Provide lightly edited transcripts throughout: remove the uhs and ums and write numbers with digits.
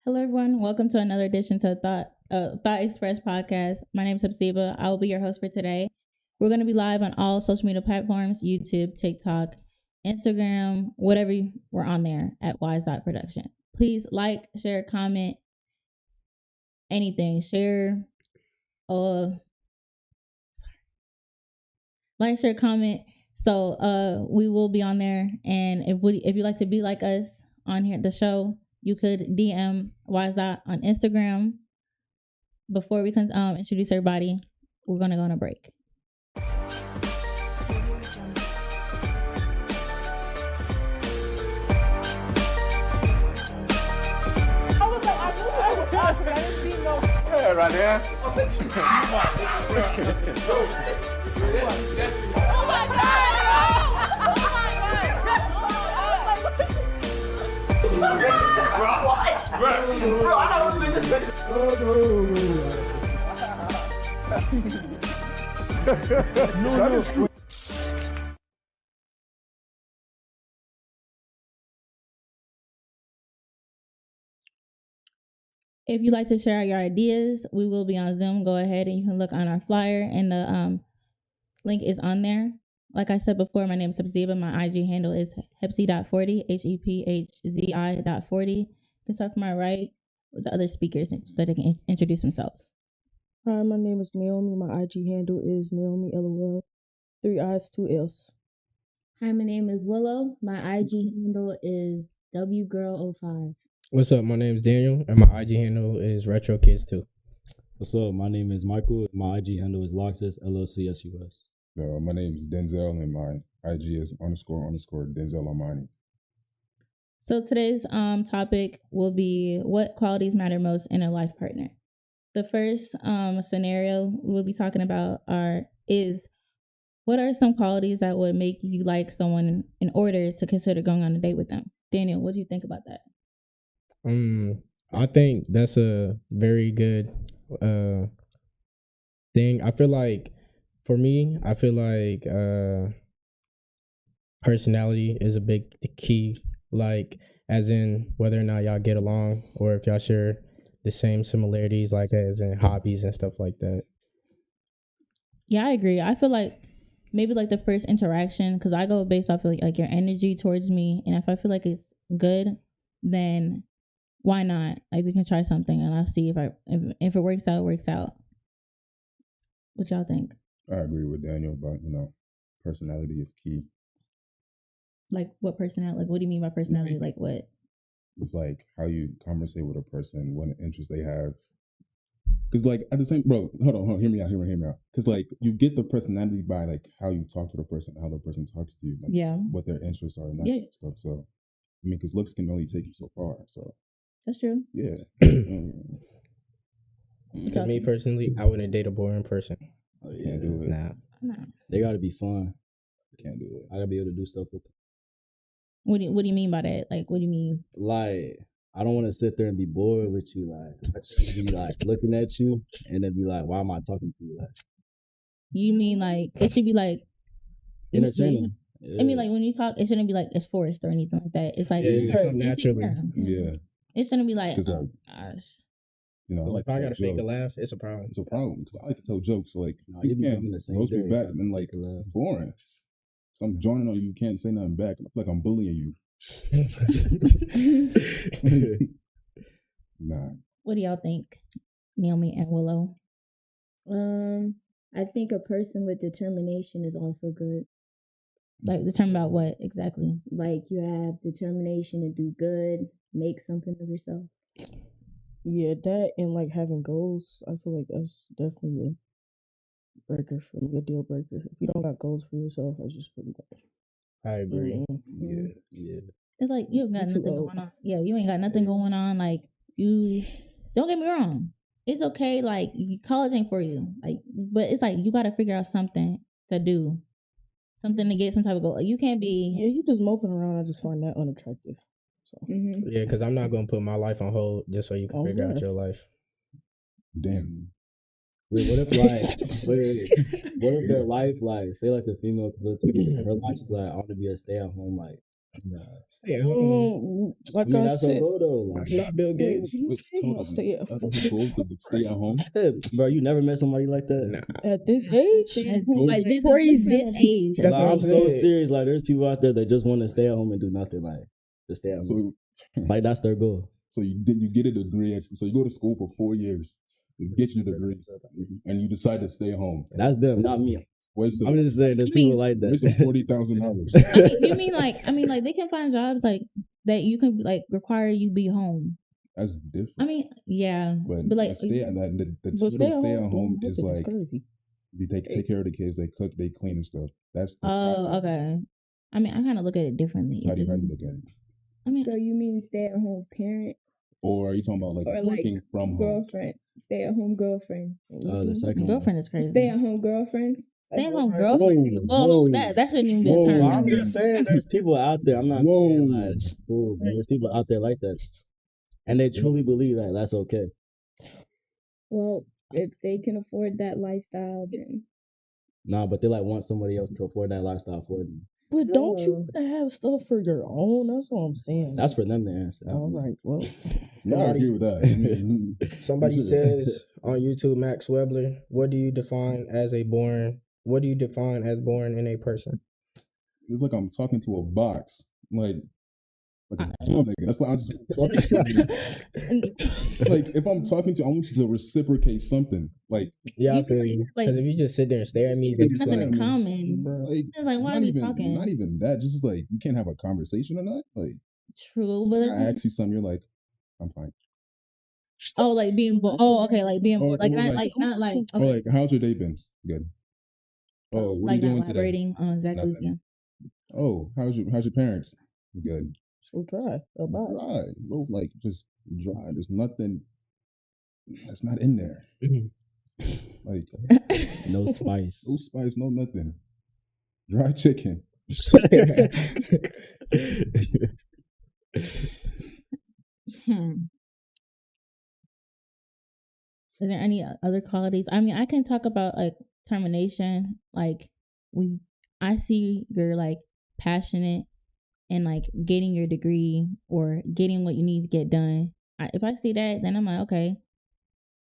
Hello, everyone. Welcome to another edition to Thought Express podcast. My name is Hepzibah. I will be your host for today. We're going to be live on all social media platforms: YouTube, TikTok, Instagram, whatever we're on there at Wyattsdot Production. Please like, share, comment, anything. Share, like, share, comment. So we will be on there, and if you'd like to be like us on here at the show, you could DM Wyattsdot on Instagram. Before we can introduce everybody, we're gonna go on a break. Right there. Oh my god! Bro, I know what you just mentioned. No. If you'd like to share your ideas, we will be on Zoom. Go ahead and you can look on our flyer, and the link is on there. Like I said before, my name is Hepzibah. My IG handle is Hepzi.40, HEPHZI.40. You can talk to my right with the other speakers so that they can introduce themselves. Hi, my name is Naomi. My IG handle is Naomi LOL. 3 I's, 2 L's. Hi, my name is Willow. My IG handle is WGirl05. What's up? My name is Daniel, and my IG handle is Retro Kids 2. What's up? My name is Michael. My IG handle is Loxus, LLCSUS. My name is Denzel, and my IG is __ Denzel Amani. So today's topic will be what qualities matter most in a life partner. The first scenario we'll be talking about is what are some qualities that would make you like someone in order to consider going on a date with them? Daniel, what do you think about that? I think that's a very good thing. I feel like for me, personality is a big key, like as in whether or not y'all get along or if y'all share the same similarities, like as in hobbies and stuff like that. Yeah, I agree. I feel like maybe like the first interaction, because I go based off of like your energy towards me, and if I feel like it's good, then why not? Like we can try something, and I'll see if it works out, it works out. What y'all think? I agree with Daniel, but personality is key. Like what personality? Like what do you mean by personality? Like what? It's like how you conversate with a person, what interest they have. Because like at the same, bro, hold on, hear me out. Because like you get the personality by like how you talk to the person, how the person talks to you, like what their interests are and that stuff. So I mean, because looks can only take you so far. So that's true. Yeah. Because me personally, I wouldn't date a boring person. Oh yeah, can't do it. Nah. They gotta be fun. Can't do it. I gotta be able to do stuff with them. What do you mean by that? Like, what do you mean? Like, I don't want to sit there and be bored with you. Like, I should be like looking at you and then be like, why am I talking to you? Like, you mean like it should be like entertaining. Yeah. I mean, like when you talk, it shouldn't be like it's forced or anything like that. It's like naturally. Yeah. It shouldn't be like, oh gosh. Like if I gotta fake a laugh, it's a problem. It's a problem because I like to tell jokes. So like you can't be the same roast me day, back and then like boring. So I'm joining on you, can't say nothing back. I feel like I'm bullying you. Nah. What do y'all think, Naomi and Willow? I think a person with determination is also good. Like determined about what exactly? Like you have determination to do good, make something of yourself. Yeah, that and like having goals, I feel like that's definitely a breaker for me, a deal breaker. If you don't got goals for yourself, I just pretty much. I agree. Yeah. It's like you ain't got nothing going on. Yeah, you ain't got nothing going on. Like you, don't get me wrong. It's okay. Like college ain't for you. Like, but it's like you got to figure out something to do, something to get some type of goal. You can't be. Yeah, you just moping around. I just find that unattractive. So Yeah, because I'm not gonna put my life on hold just so you can figure out your life. Damn. Wait, what if what if their life, like, say like a female could look to me, her life is like, I want to be a stay-at-home like Stay at home. Like I mean, I that's said, a go though. Like, Not Bill Gates. stay at home. Stay at home. bro, you never met somebody like that? Nah. At this age, Like this crazy age. That's Like, what I'm I'm so saying. serious. Like, there's people out there that just want to stay at home and do nothing. Like, just stay at home. So, Like, that's their goal. so you get a degree. So you go to school for 4 years to get your degree, and you decide to stay home. That's them, not me. Waste I'm just saying, there's people like waste that. $40,000. I mean, you mean like they can find jobs like that you can like require you be home. That's different. I mean, yeah, but like stay at that. The but stay at home is it's like crazy. they take care of the kids. They cook. They clean and stuff. That's the oh, okay. I mean, I kind of look at it differently. how do you look at it? I mean, So you mean stay at home parent Or are you talking about like or like working from home? girlfriend? Stay at home girlfriend. The second one. girlfriend is crazy. Stay at home girlfriend. Stay at home girlfriend. Whoa, that shouldn't even be a Whoa. term. Well, I'm just saying, there's people out there. I'm not Whoa. saying like, ooh, but there's people out there like that, and they truly believe that that's okay. Well, if they can afford that lifestyle, then Nah, but they like want somebody else to afford that lifestyle for them. But don't you wanna have stuff for your own? That's what I'm saying. That's for them to answer. all right. Well, Yeah, I agree with that. I mean, Somebody says on YouTube, Max Webler, what do you define as born in a person? it's like I'm talking to a box. Like a dumb nigga. That's like I'm just like if I'm talking to you, I want you to reciprocate something. Like Yeah, I You feel can, you. like- Because if you just sit there and stare at me, then it's Nothing like, in common. like, It's like, why not are we even, talking? Not even that. Just like you can't have a conversation or not. Like True, but I ask you something, you're like, I'm fine. oh, like being okay, like being Or- like or not like- like not like Or okay, like, how's your day been? Good. Oh, what like are you not doing today? elaborating on exactly. Nothing. Yeah. Oh, how's your parents? Good. so dry about it. Dry. Bro, like just dry. There's nothing that's not in there. Like No spice. no spice, no nothing. Dry chicken. Is there any other qualities? I mean, I can talk about like termination. Like I see you're like passionate and like getting your degree or getting what you need to get done. If I see that, then I'm like, okay.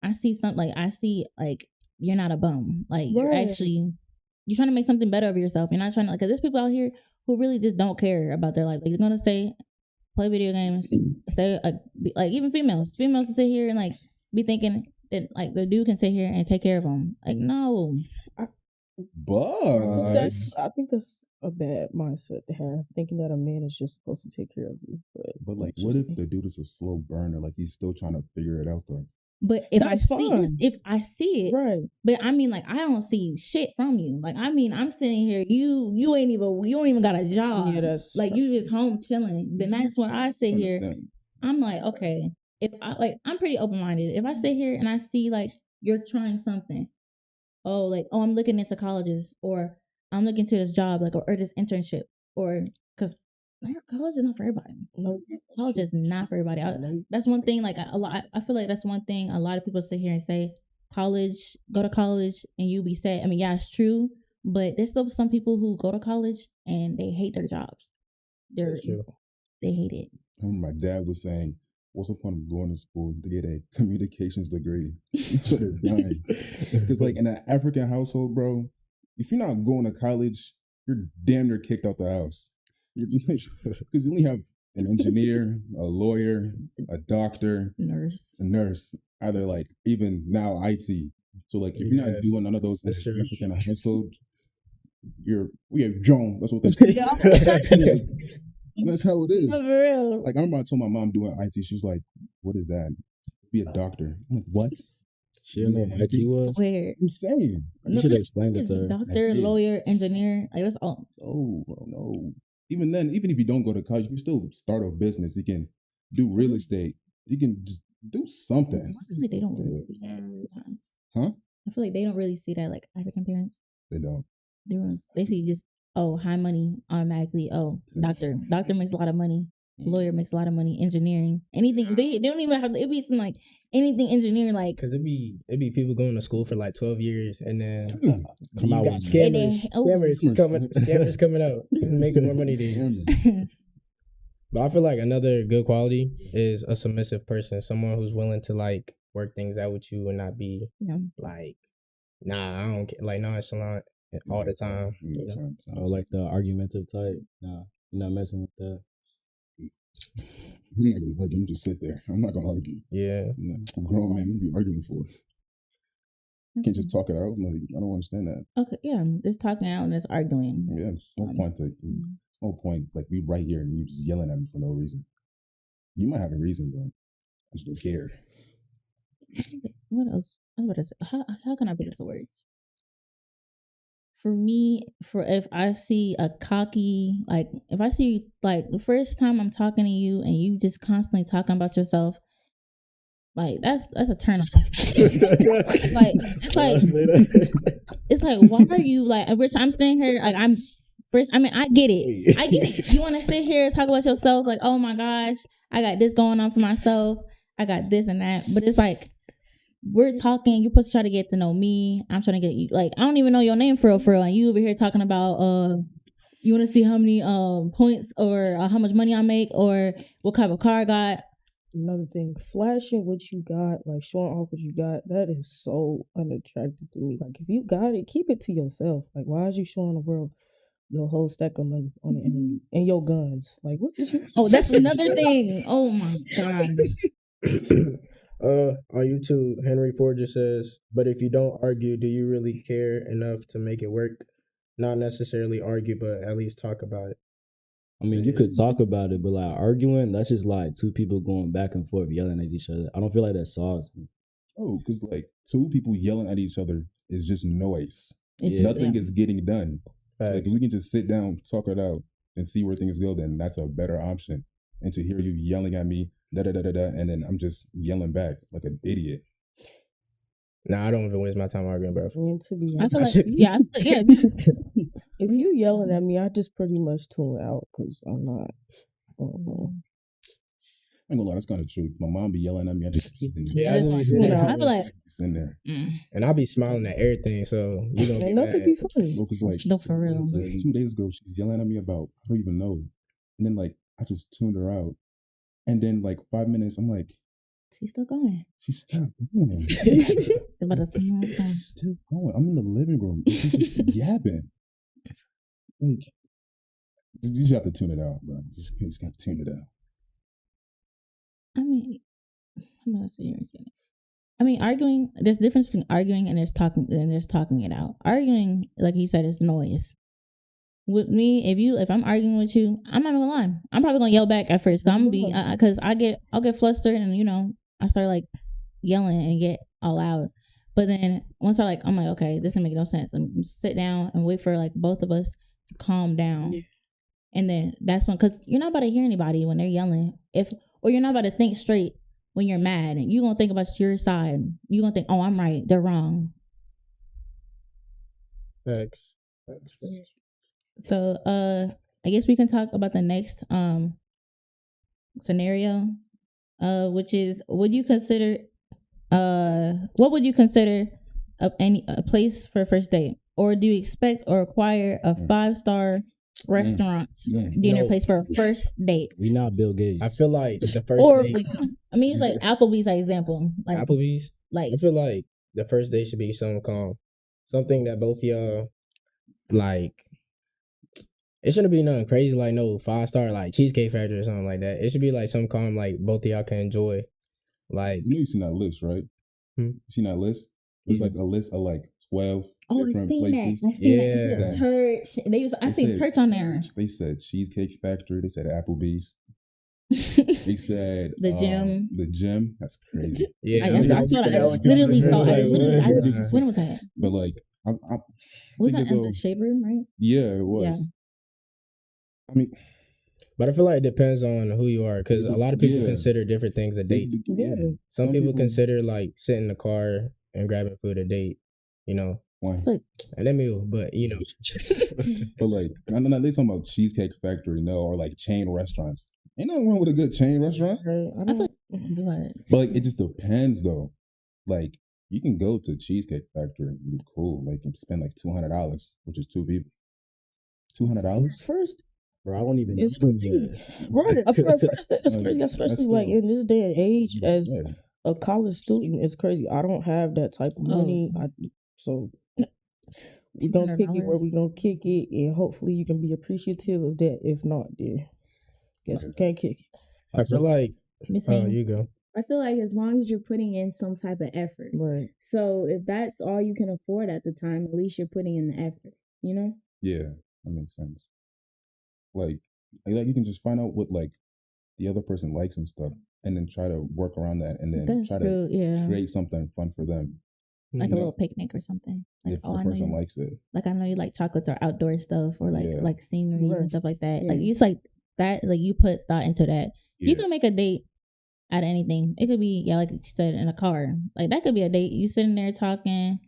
I see something like you're not a bum. Like you're Right. actually you're trying to make something better of yourself. You're not trying to like because there's people out here who really just don't care about their life. Like you're gonna play video games, stay like even females to sit here and like be thinking that like the dude can sit here and take care of them. Like no, But I think that's a bad mindset to have, thinking that a man is just supposed to take care of you. But like, it's what just if the dude is a slow burner? Like he's still trying to figure it out though. but if That's fine. if I see it, right? but I mean like I don't see shit from you. Like I mean I'm sitting here, you don't even got a job. Yeah, that's like you just home chilling. Then that's where I sit here. Understand. I'm like, okay, if I'm pretty open minded. If I sit here and I see like you're trying something, I'm looking into colleges or I'm looking into this job like or this internship or because college is not for everybody. No, College is not for everybody. That's one thing. Like a lot, I feel like that's one thing. A lot of people sit here and say, college, go to college and you be set. I mean, yeah, it's true, but there's still some people who go to college and they hate their jobs. That's true. They hate it. I remember my dad was saying, what's the point of going to school to get a communications degree? So they're dying. Because like in an African household, bro, if you're not going to college, you're damn near kicked out the house. Because you only have an engineer, a lawyer, a doctor, a nurse, either like even now IT. So like if you're not doing none of those in That's an true. African household, we have Joan. That's what they say. That's how it is. For real. Like I remember I told my mom doing IT, she was like, "What is that? Be a doctor." I'm like, "What?" She didn't know what IT was. Swear. I'm saying. You should have explained it It's to her. doctor, I did. lawyer, engineer. Like that's all. Oh no. Even then, even if you don't go to college, you can still start a business. You can do real estate. You can just do something. I feel like they don't really see that sometimes. Huh? I feel like they don't really see that like African parents. They don't. They see just high money automatically. Doctor makes a lot of money. Lawyer makes a lot of money. Engineering, anything. They don't even have. It be some like anything engineering like. Because it be people going to school for like 12 years and then Come you out got with scammers coming out making more money than you. But I feel like another good quality is a submissive person, someone who's willing to like work things out with you and not be like, nah, I don't care, like nonchalant all the time. You know? Or like the argumentative type. Nah, you're not messing with that. I'm not gonna argue. I'm just sit there. I'm not gonna argue. Yeah. I'm grown man. What are you arguing for? You can't just talk it out. Like, I don't understand that. Okay, yeah, just talking out and just arguing. Yeah, there's no point to. No point. Like, we right here and you just yelling at me for no reason. You might have a reason, but I just don't care. What else? How can I put this in words? For me, if I see a cocky, like if I see like the first time I'm talking to you and you just constantly talking about yourself, like that's a turn off. Like it's like why are you like? Which I'm staying here like I'm first. I mean I get it. You want to sit here and talk about yourself like oh my gosh I got this going on for myself. I got this and that, but it's like. We're talking, you're supposed to try to get to know me. I'm trying to get you, like, I don't even know your name for real. And you over here talking about, you want to see how many points or how much money I make or what kind of car I got. Another thing, flashing what you got, like showing off what you got, that is so unattractive to me. Like, if you got it, keep it to yourself. Like, why is you showing the world your whole stack of money on the internet and your guns? Like, what did you? Oh, that's another thing. Oh my God. On YouTube, Henry Ford just says, but if you don't argue, do you really care enough to make it work? Not necessarily argue, but at least talk about it. I mean, you could talk about it, but like arguing, that's just like two people going back and forth yelling at each other. I don't feel like that solves me. Oh, because like two people yelling at each other is just noise. Nothing is getting done. Like if we can just sit down, talk it out, and see where things go, then that's a better option. And to hear you yelling at me, and then I'm just yelling back like an idiot. Nah, I don't even waste my time arguing, bro. And to be I honest, feel like, yeah. if you yelling at me, I just pretty much tune out because I'm not. I ain't gonna lie, that's kind of true. My mom be yelling at me. I just sit I feel like in there, and I'll be smiling at everything. So you don't. Ain't nothing be funny. No, because like no, for real. 2 days ago, she was yelling at me about I don't even know, and then like I just tuned her out, and then like 5 minutes, I'm like, she's still going. She's still going. She's still going. I'm in the living room. And she's just yapping. Like, you just have to tune it out, bro. You just got to tune it out. I mean, arguing. There's a difference between arguing and there's talking it out. Arguing, like you said, is noise. With me, if I'm arguing with you, I'm not gonna lie. I'm probably gonna yell back at first. Cause I'm gonna be because I'll get flustered and I start like yelling and get all loud. But then once I'm like, okay, this doesn't make no sense. I'm sit down and wait for like both of us to calm down. Yeah. And then that's when, because you're not about to hear anybody when they're yelling. Or you're not about to think straight when you're mad. And you're going to think about your side. You're going to think, oh, I'm right. They're wrong. Thanks. So I guess we can talk about the next scenario, which is what would you consider a place for a first date? Or do you expect or require a 5-star restaurant dinner place for a first date? We not Bill Gates. I feel like the first date, I mean, it's like Applebee's, like example. Like Applebee's. Like I feel like the first date should be something calm, something that both of y'all like. It shouldn't be nothing crazy like no 5-star like Cheesecake Factory or something like that. It should be like something calm like both of y'all can enjoy. Like you seen that list, right? You seen that list? There's like a list of like 12 different places. I seen that. Church. I seen church on there. They said Cheesecake Factory. They said Applebee's. They said the gym. The gym. That's crazy. Yeah, I literally saw it. I just went with that. But like, was that in the shade room, right? Yeah, it was. Yeah. I mean, but I feel like it depends on who you are, because a lot of people consider different things a date. Some people consider like sitting in the car and grabbing food a date. Why? And then but but like, I know they talking about Cheesecake Factory, or like chain restaurants. Ain't nothing wrong with a good chain restaurant. But like, it just depends though. Like, you can go to Cheesecake Factory and be cool. Like, and spend like $200, which is 2 people. $200 first. Bro, I don't even. It's know crazy. that. Right. For a first, it's Like, crazy, that's especially like still- in this day and age as Yeah. a college student. It's crazy. I don't have that type of money. So we gonna kick it where we gonna kick it, and hopefully you can be appreciative of that. If not, then guess we can't kick it. I feel like you go. I feel like as long as you're putting in some type of effort. Right. So if that's all you can afford at the time, at least you're putting in the effort, you know? Yeah, that makes sense. Like you can just find out what like the other person likes and stuff, and then try to work around that, and then That's try true, to create something fun for them. like you a know, little picnic or something. Like, if the person likes it. Like I know you like chocolates or outdoor stuff or like Yeah. like sceneries Right. and stuff like that. Yeah. Like it's like that. Like you put thought into that. Yeah. You can make a date out of anything. It could be like you said, in a car. Like that could be a date. You sitting there talking,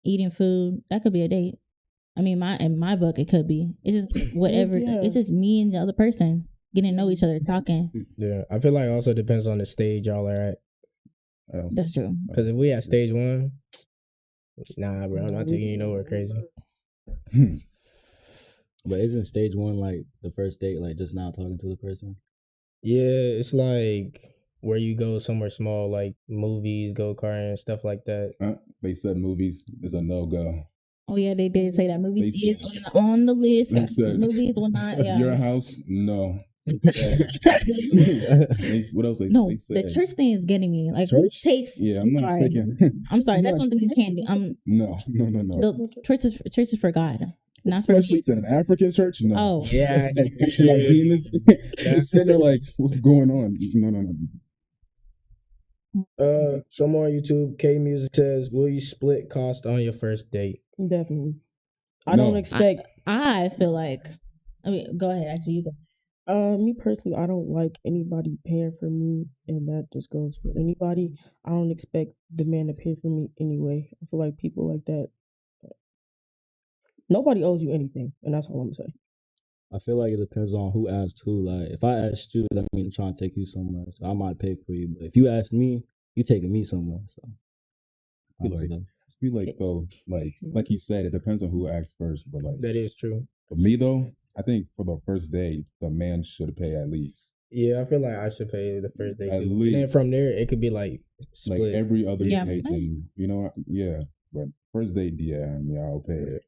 eating food. That could be a date. I mean, in my book, it could be. It's just whatever. Yeah. It's just me and the other person getting to know each other, talking. Yeah, I feel like it also depends on the stage y'all are at. That's true. Because if we at stage 1, nah, bro, I'm not taking you nowhere crazy. But isn't stage 1 like the first date, like just now talking to the person? Yeah, it's like where you go somewhere small, like movies, go karting, stuff like that. They said movies is a no go. Oh yeah, they did say that movies They is on the list. They said, Movies will not. Yeah. Your house, no. What else? No, they the said? church thing is getting me. Like, who Church? takes? Yeah, I'm not Sorry. taking. I'm sorry. That's something you can't do. No. The church is for God, not for Especially to an African church, no. Oh Yeah, It's like demons. Just sitting there like, what's going on? No. Someone on YouTube, K Music says, will you split cost on your first date? Definitely. I No. don't expect. I feel like. I mean, go ahead. Actually, you go. Me personally, I don't like anybody paying for me, and that just goes for anybody. I don't expect the man to pay for me anyway. I feel like people like that. Nobody owes you anything, and that's all I'm gonna say. I feel like it depends on who asked who. Like, if I asked you, that means I'm trying to take you somewhere. So I might pay for you. But if you asked me, you taking me somewhere. So I don't know. It's be like though, like he said, it depends on who acts first. But like That is true. for me though, I think for the first date, the man should pay at least. Yeah, I feel like I should pay the first date. At too. least. And then from there, it could be like split. Like every other Yeah. date, then, yeah. But first date, yeah, I'll pay it.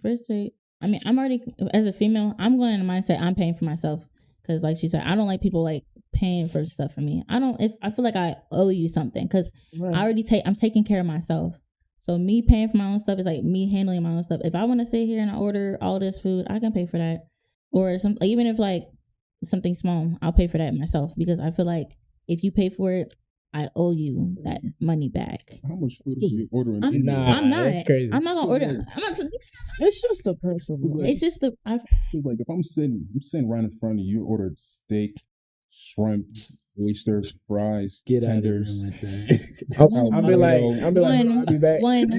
First date. I mean, I'm already as a female. I'm going in the mindset I'm paying for myself because, like she said, I don't like people like paying for stuff for me. I feel like I owe you something because Right. I'm taking care of myself. So me paying for my own stuff is like me handling my own stuff. If I want to sit here and I order all this food, I can pay for that. Or something, even if like something small, I'll pay for that myself because I feel like if you pay for it, I owe you that money back. How much food are you ordering? I'm not. That's crazy. I'm not gonna order. I'm not. It's just a person. It's just the. It's like if I'm sitting right in front of you, you ordered steak, shrimp, oysters, fries, Get out of here tenders. like that. I'll be like, I'll be back. One,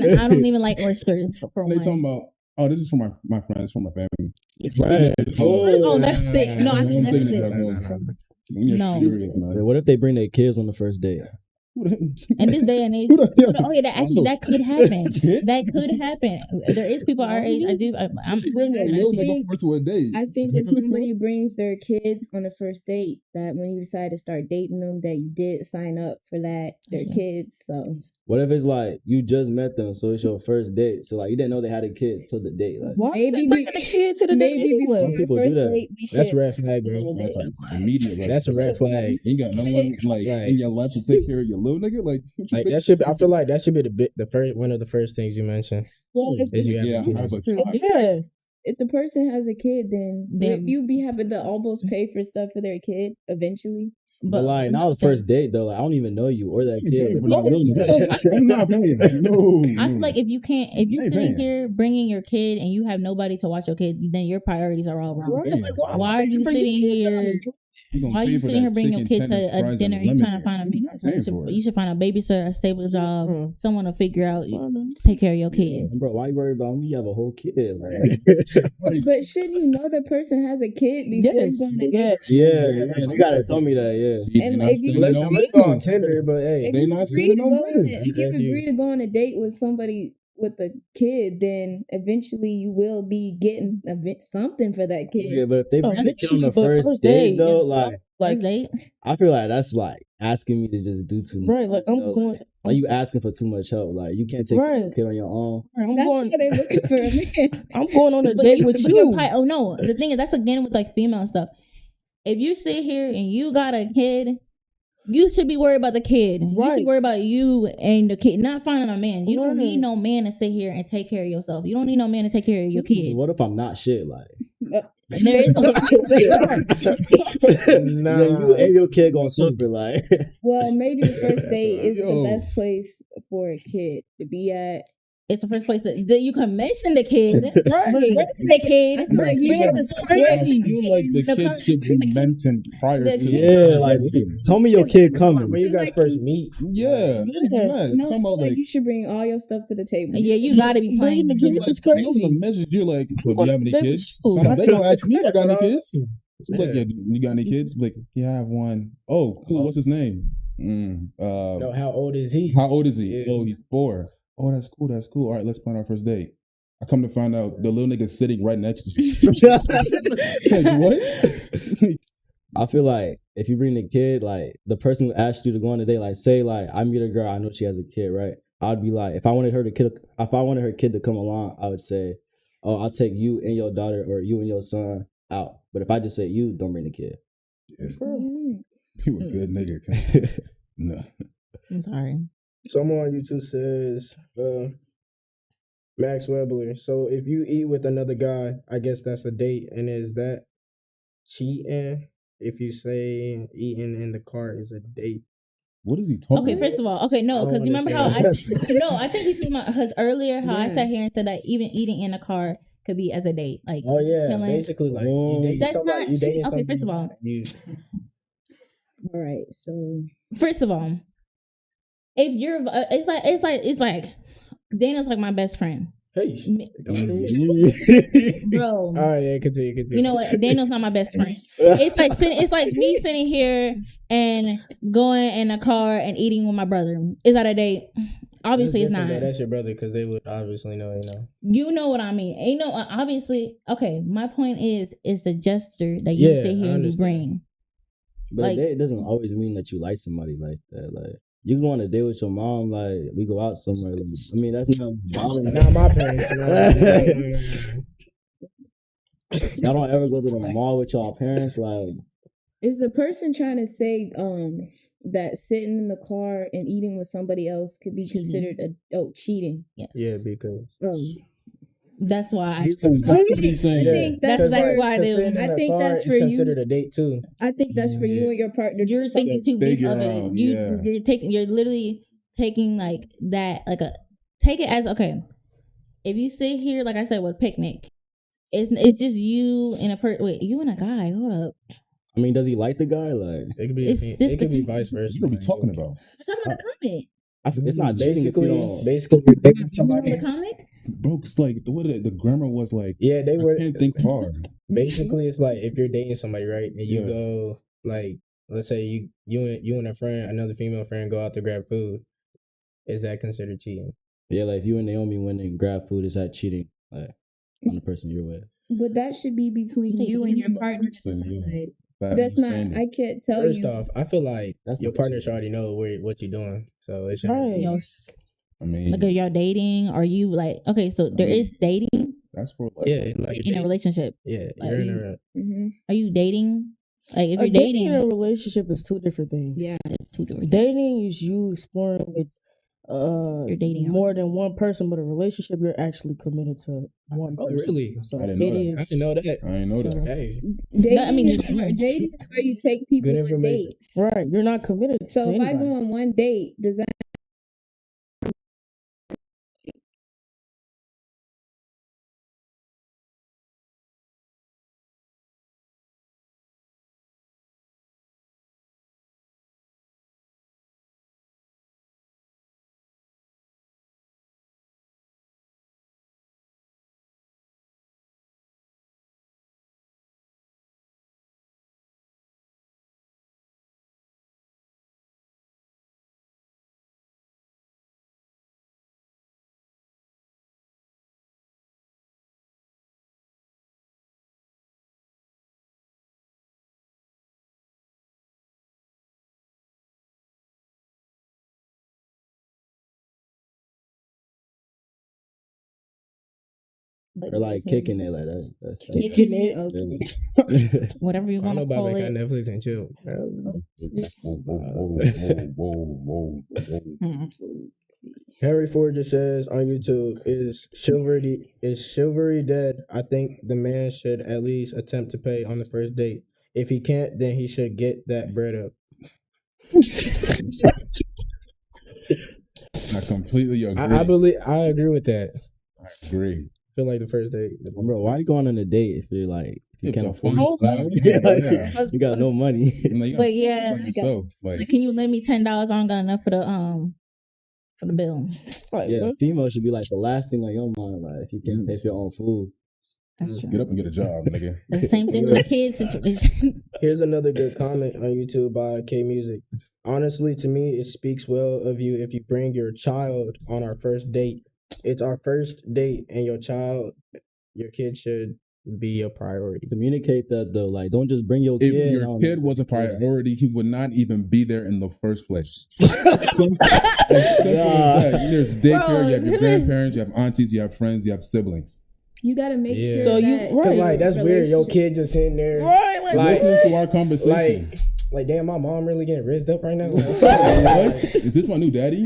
I don't even like oysters. For They one. talking about, oh, this is for my friend, it's for my family. Right. Oh, that's sick. No, that's sick. No. Wait, what if they bring their kids on the first date? In this day and age, oh yeah, that could happen. That could happen. There is people our age. I'm Bring a little nigga for to a date. I think if somebody brings their kids on the first date, that when you decide to start dating them, that you did sign up for that, their kids. So What if it's like you just met them, so it's your first date, so like you didn't know they had a kid till the date? Like, Why is it bringing the kid to the date maybe anyway? before the people do first that. date, we That's should. red flag, bro. That's like immediate. Like, That's a red flag. You got no one like in your life to take care of your little nigga. Like Like that should. I feel like that should be the first one of the first things you mention. Well, if Is you have yeah, a kid. I was like, Yeah. if the person has a kid, then Then- you be having to almost pay for stuff for their kid eventually. but like now the first date though, like, I don't even know you or that kid. I'm not paying. No, I feel like if you're Hey, sitting man. here bringing your kid and you have nobody to watch your kid, then your priorities are all wrong. Right, like, Why are you bring sitting your kids here? out? Why are you sitting here bringing your kids to a dinner? You trying to find a you should find a babysitter, a stable job, someone to figure out take care of your kid. Bro, why you worried about me? You have a whole kid. Like, But should you know the person has a kid before Yes, you go on a date? yes. yeah, you gotta tell me that. Yeah, And if you Unless agree- you go on Tinder, but hey, If They you not agree to spending no go on money. if you That's you. agree to go on a date with somebody with a kid, then eventually you will be getting something for that kid. Yeah, but if they bring the kid on the But first date though, like First date. I feel like that's like asking me to just do too much. Right, like I'm going. Like you asking for too much help. Like you can't take Right. your kid on your own. I'm That's going. why they're looking for a man. I'm going on a But date you- with but you're you. oh no, the thing is that's again with like female stuff. If you sit here and you got a kid, you should be worried about the kid. You Right. should worry about you and the kid, not finding a man. You don't Right. need no man to sit here and take care of yourself. You don't need no man to take care of your kid. What if I'm not shit? Like There is no nah, you and your kid gonna suffer. Like Well, maybe the first date is Yo. the best place for a kid to be at. it's the first place that you can mention the kid. Right. But mention the kid. I feel like you Bring should- it to I school. feel like the kid should be mentioned prior The to. kid- yeah, like tell me your kid coming. When you guys Like first you- meet, Yeah, Yeah. man. No, I Talking feel about like like you should bring all your stuff to the table. Yeah, you gotta be playing. Bringing the kid like, is those are the crazy. measures. You're like, so do gonna you have any date with kids? you. Sometimes they don't ask me if I got any That's what I kids. It's like, yeah, you got any kids? Like, yeah, I have one. Oh, cool. What's his name? no, how old is he? How old is he? Yeah. Oh, he's 4. Oh, that's cool. That's cool. All right, let's plan our first date. I come to find out the little nigga's sitting right next to you. Like, what? I feel like if you bring the kid, like the person who asked you to go on a date, like say like I meet a girl, I know she has a kid, right? I'd be like, if I wanted her kid to come along, I would say, oh, I'll take you and your daughter or you and your son out. But if I just say you, don't bring the kid. You a good nigga. Cause, no. I'm sorry. Someone on YouTube says, Max Webbler. So if you eat with another guy, I guess that's a date. And is that cheating? If you say eating in the car is a date. What is he talking Okay, about? first of all, okay, no, I don't because you remember how I understand. no, I think he's talking about his earlier how I Yeah. sat here and said that even eating in a car could be as a date, like Oh yeah, chilling. basically like Oh. you dating That's somebody. not You dating cheating. Okay, somebody, first of all. you All right, so First of all, if you're, it's like Daniel's like my best friend, hey. bro. All right, yeah, continue. You know what? Daniel's not my best friend. It's like me sitting here and going in a car and eating with my brother. Is that a date? Obviously, it's not. That's your brother because they would obviously know. You know what I mean? Ain't no obviously. Okay, my point is the gesture that you Yeah, sit I here and you understand. bring. But Like- a date doesn't always mean that you like somebody like that. Like you can go on a date with your mom, like we go out somewhere. Like, I mean, that's not bothering. Not my parents. No. Y'all don't ever go to the mall with y'all parents, like is the person trying to say that sitting in the car and eating with somebody else could be Cheating. considered cheating? Yeah, because That's why. What is he saying? I think that's why I do. I think that's for you. considered a date too. I think that's for you and your partner. to You're decide. thinking too big Figure of it. out, yeah. You're literally taking like that, take it as okay. If you sit here, like I said, with picnic, it's just you and wait, you and a guy. Hold up. I mean, does he like the guy? Like It could be. It's this It could the be vice versa. What are we talking about? We're talking about the comment. it's not cheating if you don't. Basically, you're dating You know somebody. the comment? Bro, it's like the grammar was like, Yeah, they I were. can't think far. Basically, it's like if you're dating somebody, right, and you Yeah. go like, let's say you and a friend, another female friend, go out to grab food. Is that considered cheating? Yeah, like if you and Naomi went and grab food, is that cheating? Like on the person you're with. But that should be between you and your partner to So, yeah. decide. That That's not. understanding. I can't tell First you. off, I feel like That's your not partner cheating. should already know what you're doing, so it should. Right. Yo, I mean, like, are y'all dating? Are you like okay? So there is dating that's for like, Yeah, like in a relationship. yeah, like, you're in you- a. Mhm. Are you dating? Like if A you're dating dating, and a relationship is two different things. Yeah. it's two doors. Dating is you exploring with You're dating more than one person, but a relationship you're actually committed to one Oh, person. really? So I didn't know it that. is. I didn't know that. I ain't know that. So- Hey, Dating, I mean, dating is where you take people Good on information. dates. Right, you're not committed. So to if I anybody. go on one date, does that Or like kicking it like that. That's Kicking it. Okay. Whatever you I don't want know to about call like it. Netflix and chill. Henry Ford just says on YouTube, is chivalry dead? I think the man should at least attempt to pay on the first date. If he can't, then he should get that bread up. I completely agree. I agree with that. I agree. I feel like the first date. Bro, why are you going on a date if you're like if you If can't the afford funds it? allow, yeah. You got no money. But yeah, like can you lend me $10? I don't got enough for the bill. Like, Yeah, what? female should be like the last thing on your mind. Like if you can't pay for your own food. That's true. get up and get a job, nigga. It's the same thing with the kids situation. Here's another good comment on YouTube by K Music. Honestly, to me, it speaks well of you if you bring your child on our first date. It's our first date, and your kid should be a priority. Communicate that though. Like don't just bring your kid. If your on kid the- was a priority, he would not even be there in the first place. As simple as that. There's daycare, Bro, you have your grandparents, you have aunties, you have friends, you have siblings. You gotta make Yeah. sure So you- that right. Cause like that's weird. Your relationship- kid just sitting there, Right, like, Listening to our conversation. like damn, my mom really getting raised up right now. What? Is this my new daddy?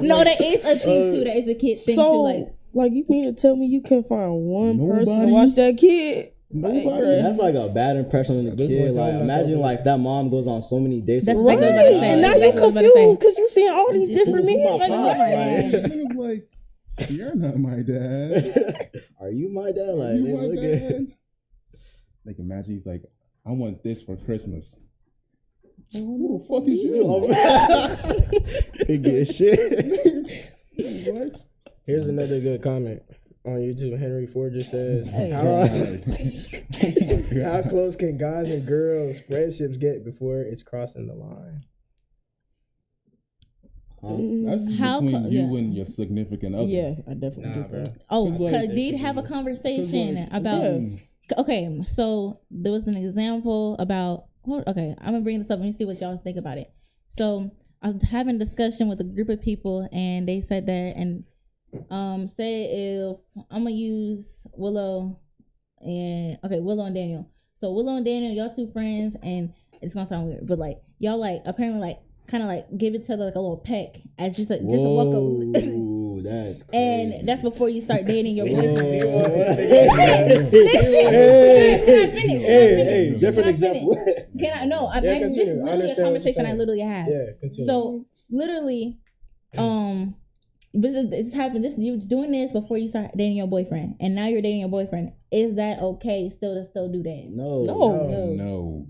No, there is a thing too. There is a kid thing so, too. like you mean to tell me you can find one person to Nobody? watch that kid? Nobody. That's like a bad impression on the This kid. one time Like I imagine told like that mom goes on so many dates. That's with exactly somebody. what I'm saying. And now you Exactly what I'm saying. confused because you seeing all these different men. Like, Like, oh what? my God. Niggas like, you're not my dad. Are you my dad? Like You they my look at- dad? Like imagine he's like, I want this for Christmas. Who the fuck is you? They get shit. What? Here's another good comment on YouTube. Henry Ford just says, how close can guys and girls friendships get before it's crossing the line? That's How between clo- you yeah. and your significant other. Yeah, I definitely Nah, get bro. that. Oh, Cause, like, did have a conversation about. Yeah. Okay, so there was an example about. Well, okay, I'm gonna bring this up. Let me see what y'all think about it. So I was having a discussion with a group of people, and they said that, and say if I'm gonna use Willow and Daniel. So Willow and Daniel, y'all two friends, and it's gonna sound weird, but like y'all like apparently like kind of like give each other like a little peck as just a walk up. Whoa, that's crazy. And that's before you start dating your Whoa. boyfriend. Hey, different example. Can I? No, I'm Yeah, asking. This continue. is I literally a understand what you're conversation I saying. literally had. Yeah, continue. So literally, this happened. You doing this before you start dating your boyfriend, and now you're dating your boyfriend. Is that okay? Still to do that? No. No.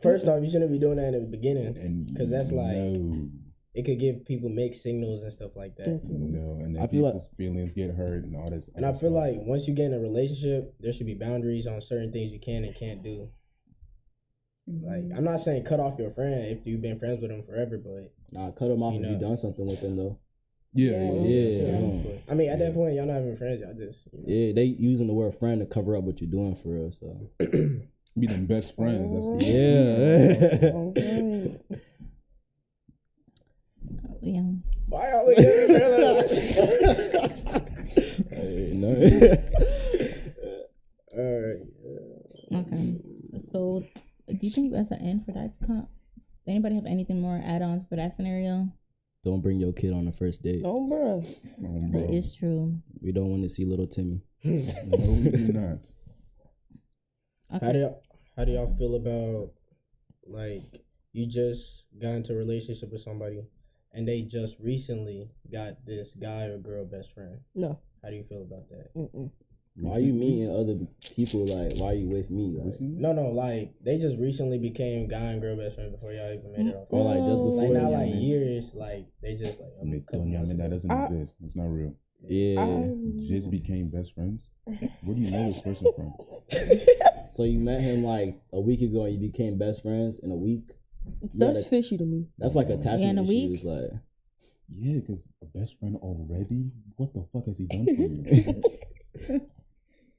First off, you shouldn't be doing that in the beginning And because that's like no. it could give people mixed signals and stuff like that. No, and then I feel like- people's feelings get hurt and all this. And I other feel stuff. like once you get in a relationship, there should be boundaries on certain things you can and can't do. Like, I'm not saying cut off your friend if you've been friends with him forever, but Nah, cut them off You if know. you done something with them though. yeah. Yeah. I mean, at that point, y'all not even friends. Y'all just Yeah, they using the word friend to cover up what you're doing for real. So Be them best friends. That's yeah. Alright. Yeah. Why y'all look at me? Hey, no. All right. Okay. So, do you think that's the end for that? Does anybody have anything more add-ons for that scenario? Don't bring your kid on the first date. Oh, bruh. That is true. We don't want to see little Timmy. no, we do not. Okay. How do y'all feel about like you just got into a relationship with somebody and they just recently got this guy or girl best friend? No. How do you feel about that? Mm-mm. Why you meeting other people? Like, why you with me? Like, No, like they just recently became guy and girl best friend before y'all even made it off. or like just before. Like not you like know? years, like they just like I mean, telling y'all, man, that doesn't I- exist. It's not real. Yeah. Just became best friends. Where do you know this person from? So you met him like a week ago and you became best friends in a week. That's gotta- fishy to me. That's like attachment in a week? issues. Like, Yeah, because a best friend already. What the fuck has he done for you?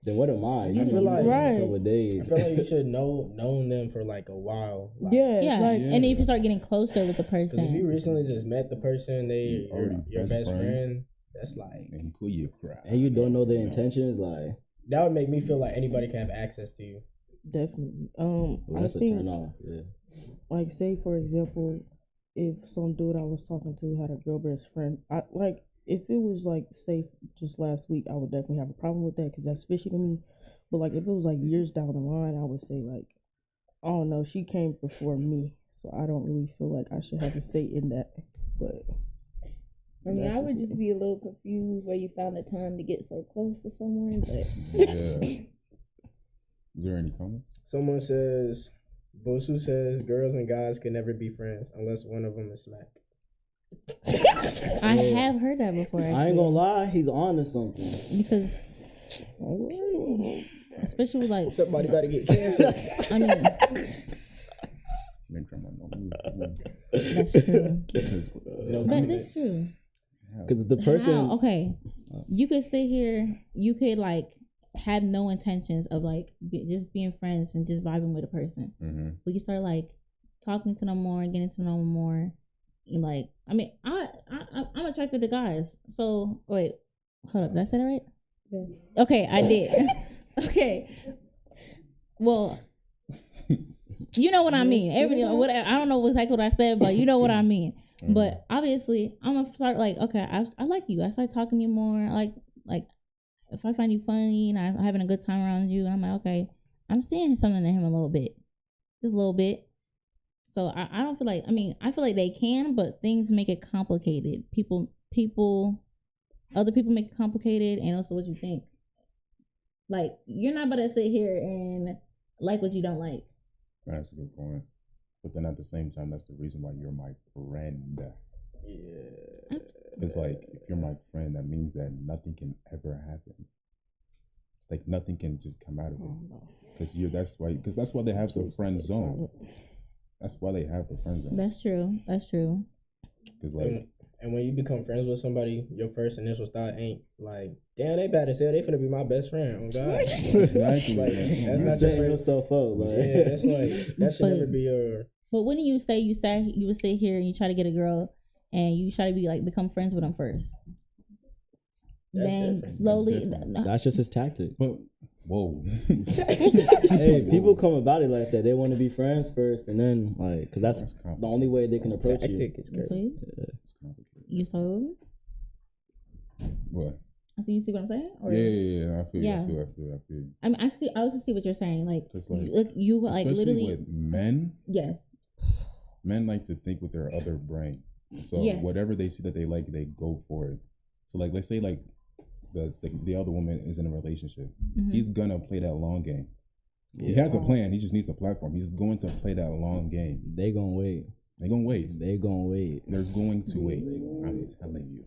then what am I? You I feel know, like- a Right. couple of I days. feel like you should known them for like a while. Like, Yeah. Yeah. Like, And if you start getting closer with the Because if you person, recently just met the person, You already your best best friends. friend, That's like, And who you cry. And you don't know their intentions, like that would make me feel like anybody can have access to you. Definitely. well, I that's a think, turn off. Yeah. like, say for example, if some dude I was talking to had a girl best friend, I like if it was like say just last week, I would definitely have a problem with that because that's fishy to me. But like if it was like years down the line, I would say like, I don't know, she came before me, so I don't really feel like I should have a say in that. But I mean, that's I would me. just be a little confused where you found the time to get so close to someone, but Yeah. Is there any comments? Someone says, Bosu says, girls and guys can never be friends unless one of them is smack. I have heard that before. I ain't gonna lie, he's on to something. Because, especially with like, Somebody got to get canceled. I mean, that's true. No But comment. that's true. Because the person, How? Okay, you could sit here, you could like have no intentions of like just being friends and just vibing with a person. Mm-hmm. But you start like talking to them more, getting to know them more. And like, I mean, I'm attracted to guys. So wait, hold up, did I say that right? Yeah. Okay, I did. Okay, well, you know what I mean. What I don't know exactly what I said, but you know what I mean. Mm-hmm. But obviously, I'm gonna start like, okay, I like you. I start talking to you more. Like if I find you funny and I'm having a good time around you, and I'm like, okay, I'm seeing something in him a little bit, just a little bit. So I don't feel like, I mean, I feel like they can, but things make it complicated. Other people make it complicated, and also what you think. Like, you're not about to sit here and like what you don't like. That's a good point. But then at the same time, that's the reason why you're my friend. Yeah. It's like, if you're my friend, that means that nothing can ever happen. Like, nothing can just come out of it. Because that's why they have the friend zone. That's why they have the friend zone. That's true. That's true. Because like, and when you become friends with somebody, your first initial thought ain't like, damn, they bad as hell. They finna be my best friend. Oh God. exactly. Like, that's you're not setting your first. yourself up. Like. Yeah, that's like that should never be your. But wouldn't you say you would sit here and you try to get a girl and you try to be like become friends with them first? That's Then different. slowly. That's That's just his tactic. but whoa. Hey, people come about it like that. They want to be friends first, and then like, because that's That's the only way they can approach you. Tactic is crazy. See? It's complicated. You so? What? You see what I'm saying? Or, Yeah. I feel Yeah. you. I mean, I also see what you're saying. Like, 'Cause, like, you like Especially literally. with men. Yes. Men like to think with their other brain. So Yes. whatever they see that they like, they go for it. So like, let's say like the other woman is in a relationship. Mhm. He's gonna play that long game. He has a plan. He just needs a platform. He's going to play that long game. They gonna wait. They're gonna wait. They gonna wait. They're going to wait. I'm telling you.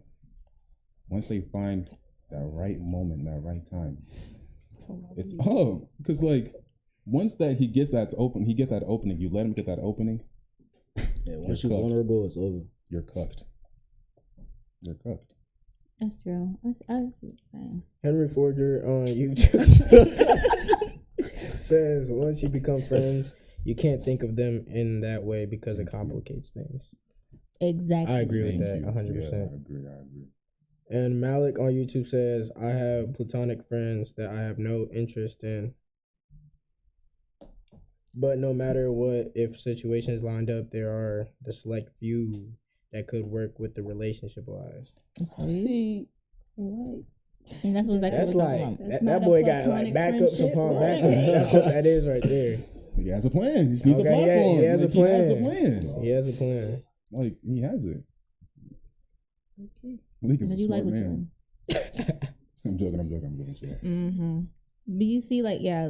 Once they find that right moment, that right time, it's up. Because like, once that he gets that opening. You let him get that opening. Yeah, once You're you're cooked. vulnerable, it's over. You're cooked. You're cooked. That's true. I see what you're saying. Henry Forger on YouTube says once you become friends, you can't think of them in that way because it complicates things. Exactly. I agree with Thank that you. 100%. Yeah, I agree. And Malik on YouTube says, I have platonic friends that I have no interest in. But no matter what, if situations lined up, there are the select few that could work with the relationship wise. See, right. And that's what exactly That's what I'm like, talking about. That's that not a boy got like platonic backups friendship, upon right? backups. That's what that is right there. He has a plan. He just needs a Okay, platform. he has a plan. He has a plan. He has a plan. Like, he has it. Okay. Malik is So a you like smart what man. I'm joking. Sure. Mm-hmm. But you see, like, yeah,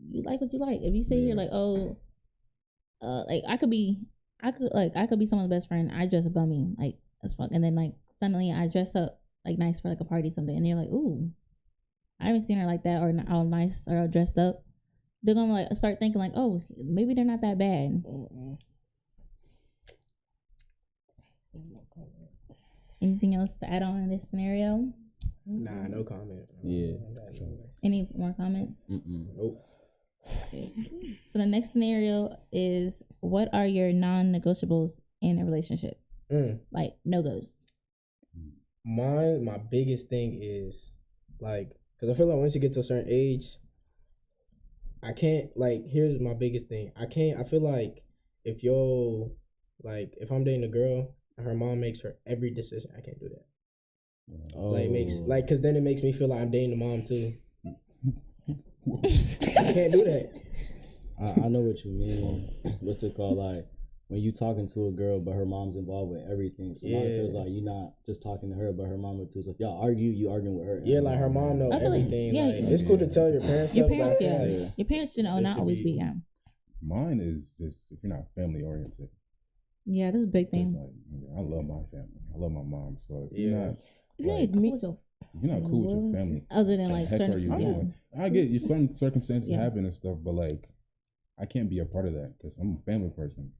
you like what you like. If you say here, like, oh, like I could be someone's best friend. I dress up on me, like as fuck, and then like suddenly I dress up like nice for like a party something, and you're like, ooh, I haven't seen her like that or all nice or all dressed up. They're gonna like start thinking like, oh, maybe they're not that bad. Anything else to add on in this scenario? Nah, no comment. Yeah. Any more comments? Nope. So the next scenario is, what are your non-negotiables in a relationship? Like no-goes. my biggest thing is like, because I feel like once you get to a certain age, I can't, like, here's my biggest thing. I feel like if if I'm dating a girl and her mom makes her every decision, I can't do that. Because then it makes me feel like I'm dating the mom too. I can't do that. I know what you mean. What's it called? Like when you talking to a girl, but her mom's involved with everything. So now it feels like you're not just talking to her, but her mama too. So if y'all argue, you arguing with her. Yeah, like her mom know everything. Like, it's cool to tell your parents your stuff. Parents, like, your parents should not always be. Mine is just if you're not family oriented. Yeah, that's a big thing. Like, I love my family. I love my mom. So if you're not cool with your family, other than like certain, are you doing? I get you. Some circumstances happen and stuff, but like I can't be a part of that because I'm a family person.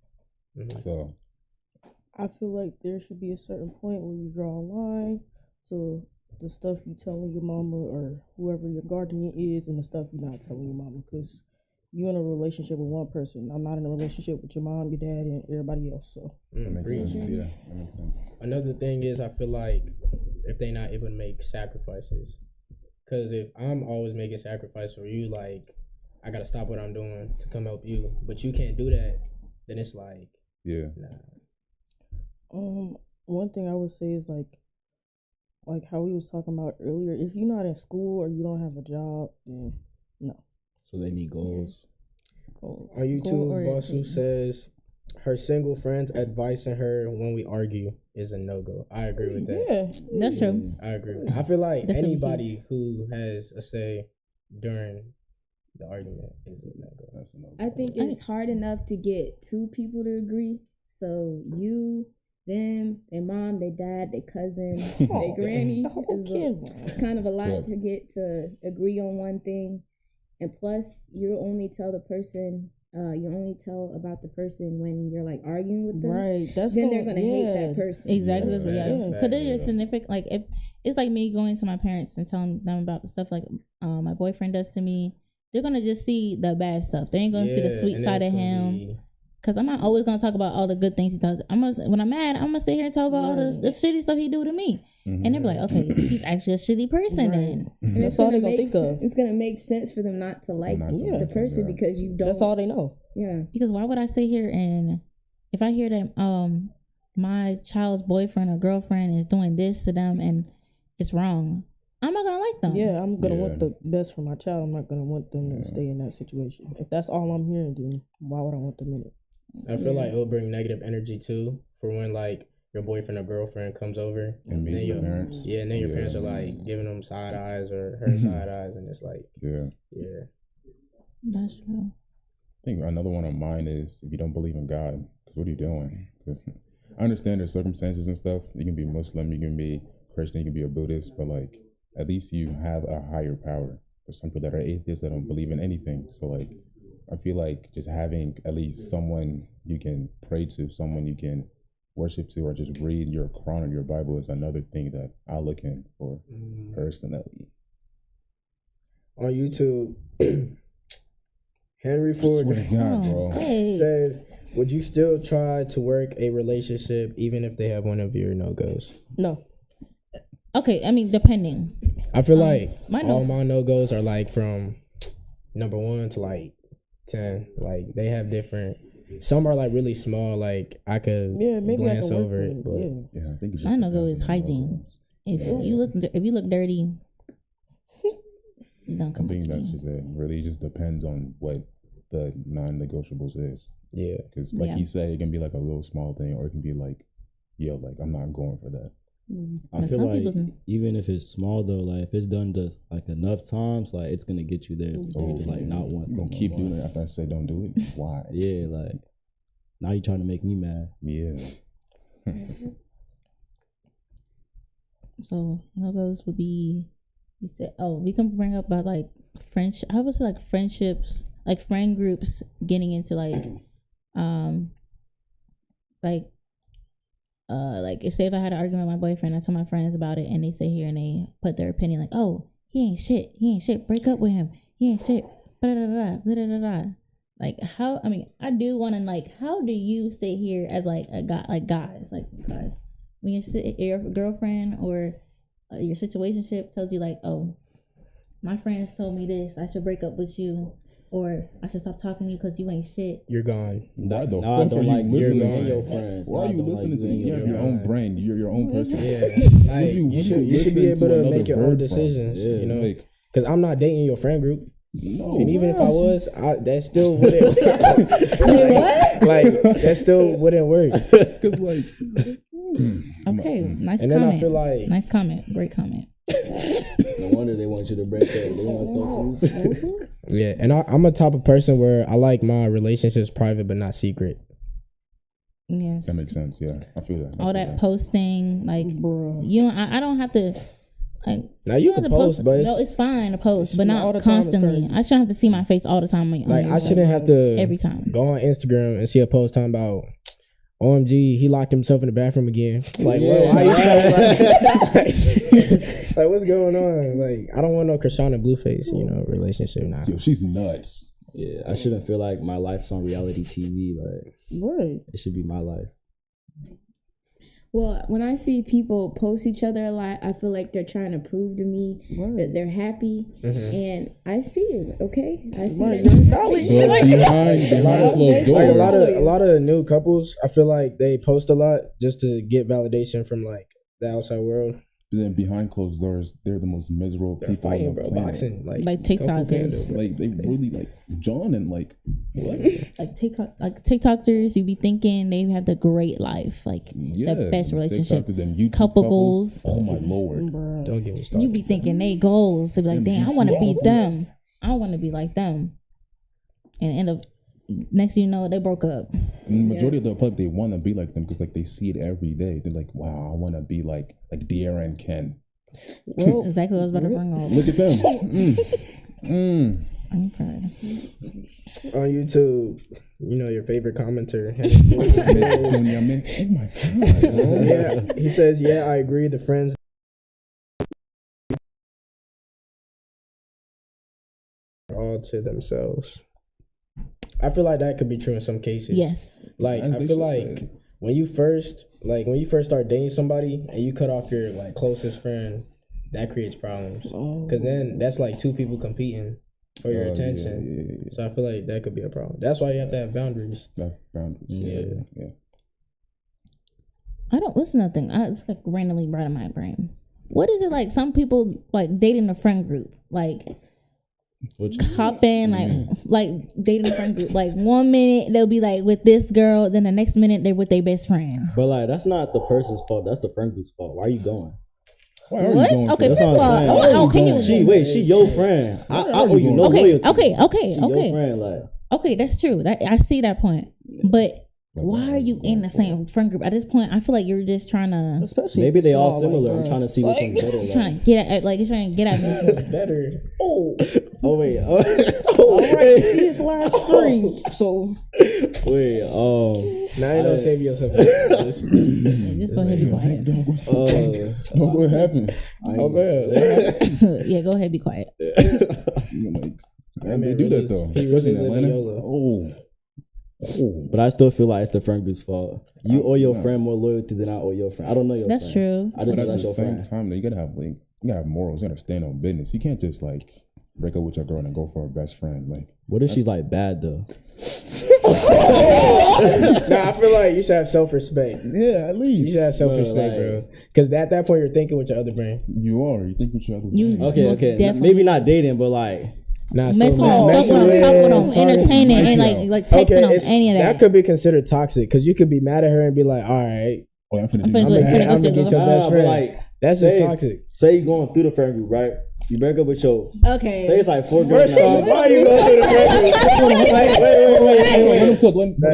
So I feel like there should be a certain point where you draw a line to the stuff you telling your mama or whoever your guardian is, and the stuff you're not telling your mama. Because you're in a relationship with one person. I'm not in a relationship with your mom, your dad, and everybody else. So that makes sense. Yeah, that makes sense. Another thing is I feel like if they're not able to make sacrifices, because if I'm always making sacrifice for you, like I gotta stop what I'm doing to come help you, but you can't do that, then it's like one thing I would say is like how we was talking about earlier. If you're not in school or you don't have a job, then no. So they need goals. On YouTube, Bossu says her single friends advising her when we argue is a no-go. I agree with that. Yeah, that's true. I agree. I feel like anybody who has a say during the argument is a no-go. That's a no-go. I think it's hard enough to get two people to agree. So you, them, their mom, their dad, their cousin, their granny. It's kind of a lot to get to agree on one thing. And plus, you only tell about the person when you're like arguing with them. Right. Then they're gonna hate that person. Exactly. Because they're your significant. Like if it's like me going to my parents and telling them about the stuff like my boyfriend does to me, they're gonna just see the bad stuff. They ain't gonna see the sweet side of him. Cause I'm not always gonna talk about all the good things he does. When I'm mad, I'm gonna sit here and talk about all the shitty stuff he do to me. And they're like, okay, he's actually a shitty person then. And that's all they're gonna think of. It's gonna make sense for them not to like the person because you don't. That's all they know. Yeah. Because why would I sit here and if I hear that my child's boyfriend or girlfriend is doing this to them and it's wrong, I'm not gonna like them. Yeah, I'm gonna want the best for my child. I'm not gonna want them to stay in that situation. If that's all I'm hearing, then why would I want them in it? I feel like it'll bring negative energy too for when like your boyfriend or girlfriend comes over and meets your parents. Yeah, and then your parents are like giving them side eyes or her side eyes, and it's like that's true. I think another one of mine is if you don't believe in God, because what are you doing? Because I understand there's circumstances and stuff. You can be Muslim, you can be Christian, you can be a Buddhist, but like at least you have a higher power. There's some people that are atheists that don't believe in anything. So like I feel like just having at least someone you can pray to, someone you can worship to, or just read your Quran or your Bible is another thing that I look in for personally. On YouTube, Henry Ford says, would you still try to work a relationship even if they have one of your no-goes? No. Okay, I mean, depending. I feel like all my no-goes are like from number 1 to like 10. Like they have different. Some are like really small. Like I could glance over it, but I think it's my no-go is hygiene. If you look dirty, don't come. I think that's just it. Really, just depends on what the non-negotiables is. Yeah, because like you said, it can be like a little small thing, or it can be like, like I'm not going for that. I feel like even if it's small though, like if it's done to like enough times, like it's gonna get you there. Like not want. Don't keep doing it after I say don't do it. Why? Yeah, like now you're trying to make me mad. Yeah. So no-goes would be. You said, we can bring up about like friendship. I would say like friendships, like friend groups getting into like say if I had an argument with my boyfriend, I tell my friends about it and they sit here and they put their opinion like, oh, he ain't shit, break up with him, he ain't shit, blah, blah, blah, blah, blah, blah. Like how, I mean, I do want to like, how do you sit here as like a guy, like guys, when your girlfriend or your situationship tells you like, oh, my friends told me this, I should break up with you, or I should stop talking to you because you ain't shit. You're gone. Why the Nah, I fuck don't are like you listening to your friends. Why are you listening to you? You have your own brain. You're your own person. Yeah, like, you should be able to make your own decisions. Yeah. You know, Like, because I'm not dating your friend group. no. And even if I was, that still wouldn't. What? Like that still wouldn't work. Because like, Okay, nice And comment. then I feel like Nice comment. Great comment. No wonder they want you to break up. They want so yeah, and I'm a type of person where I like my relationships private but not secret. Yes. that makes sense. Yeah, I feel that. All that posting, like Bruh. I don't have to. Like, Now you don't can have to post, but no, it's fine to post, but all not the time is constantly. crazy. I shouldn't have to see my face all the time. like I shouldn't have to every time. go on Instagram and see a post talking about OMG, he locked himself in the bathroom again. Like, Yeah. whoa, why you like what's going on? Like, I don't want no Krishana Blueface, relationship now. Yo, she's nuts. Yeah, I shouldn't feel like my life's on reality TV. Like, Right. it should be my life. Well, when I see people post each other a lot, I feel like they're trying to prove to me that they're happy, and I see it. Okay, I see that. But behind closed doors, Like a lot of new couples, I feel like they post a lot just to get validation from like the outside world. then behind closed doors, they're the most miserable They're people fighting, on the bro, planet. boxing, Like Kung Fu TikTokers. Panda, bro. Like they really like John and like what? Like TikTokers, you be thinking they have the great life, like the best relationship. TikTok, then YouTube couple couples. goals. Oh my lord! Bruh. Don't get me started. You be thinking they goals to be like, damn, I want to be them. I want to be like them, and end up next thing you know they broke up. And the majority of the public, they want to be like them because like they see it every day. They're like, wow, I want to be like De'Ara and Ken. Well, Exactly what I was about to bring up. Look at them. I'm crying. On YouTube, your favorite commenter. Oh my god! Yeah, he says, yeah, I agree. The friends are all to themselves. I feel like that could be true in some cases. Yes. Like As I they feel should. like when you first start dating somebody and you cut off your like closest friend, that creates problems. Because then that's like two people competing for your attention. Yeah. So I feel like that could be a problem. That's why you have to have boundaries. Boundaries. Yeah. I don't. What's another thing? It's like randomly brought in my brain. What is it like? Some people like dating a friend group, like What you hop in, like dating a friend group. Like 1 minute they'll be like with this girl, then the next minute they're with their best friend. But like, that's not the person's fault. That's the friend group's fault. Why are you going? Why are What? you going? Okay, for That's first what of I'm all, saying. oh, can you? She your friend. I owe you no Okay, loyalty. okay, She your friend, like. Okay, that's true. I see that point, but why are you in the same friend group at this point? I feel like you're just trying to especially Maybe if they it's all small, similar. like, I'm trying to see which one's better. Like. trying to get at like it's trying to get at me. Better. Oh wait. all right, see his live stream. So Wait. Now you don't save yourself. Just go ahead, be quiet. What happened? Oh man. Yeah, go ahead, be quiet. And they do that though. He really Especially in living Atlanta. YOLO. Oh. But I still feel like it's the friend group's fault. You owe your friend more loyalty than I owe your friend. I don't know your That's friend. true. I just But know at that's the your same friend. time, though, you gotta have morals. You gotta stand on business. You can't just like break up with your girl and go for a best friend. Like, What if she's like bad though? Nah, I feel like you should have self-respect. yeah, at least You should have self-respect, bro. Because at that point, you're thinking with your other brain. you are. You think with your other You- brain. Okay, Most okay. definitely. Maybe not dating, but like Nah, Mess with still them, fuck messing with them, talk with them, talking- entertaining, and like texting them, it's- any of that. That could be considered toxic because you could be mad at her and be like, all right, Oh, I'm finna I'm do finna that. go- I'm gonna get your best but friend. like That's just toxic. Say you going through the friend group, right? You break up with your Okay. say it's like 4 girls. First off, why are you going through the friend group? Let him cook. Wait, Okay. so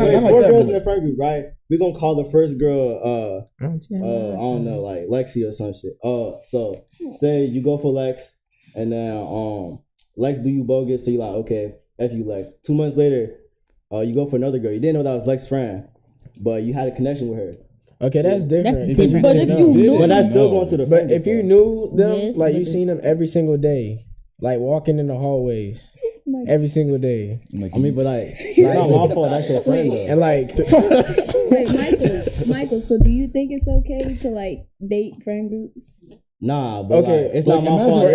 it's not 4 like girls that, in the friend group, right? We're gonna call the first girl I Oh, don't know, like Lexi or some shit. So say you go for Lex, and then Lex do you bogus, so you like, okay, F you Lex. 2 months later, you go for another girl. You didn't know that was Lex's friend, but you had a connection with her. Okay, that's different. That's different. But if you knew, But that's still going through the friend But if group, you though. knew them, Yes, like but you seen them every single day, like walking in the hallways every single day, Like, I mean, but like, it's not my fault. That's your friend, though. and like, Wait, Michael. So do you think it's okay to like date friend groups? Nah, but Okay, like, it's like, not my fault.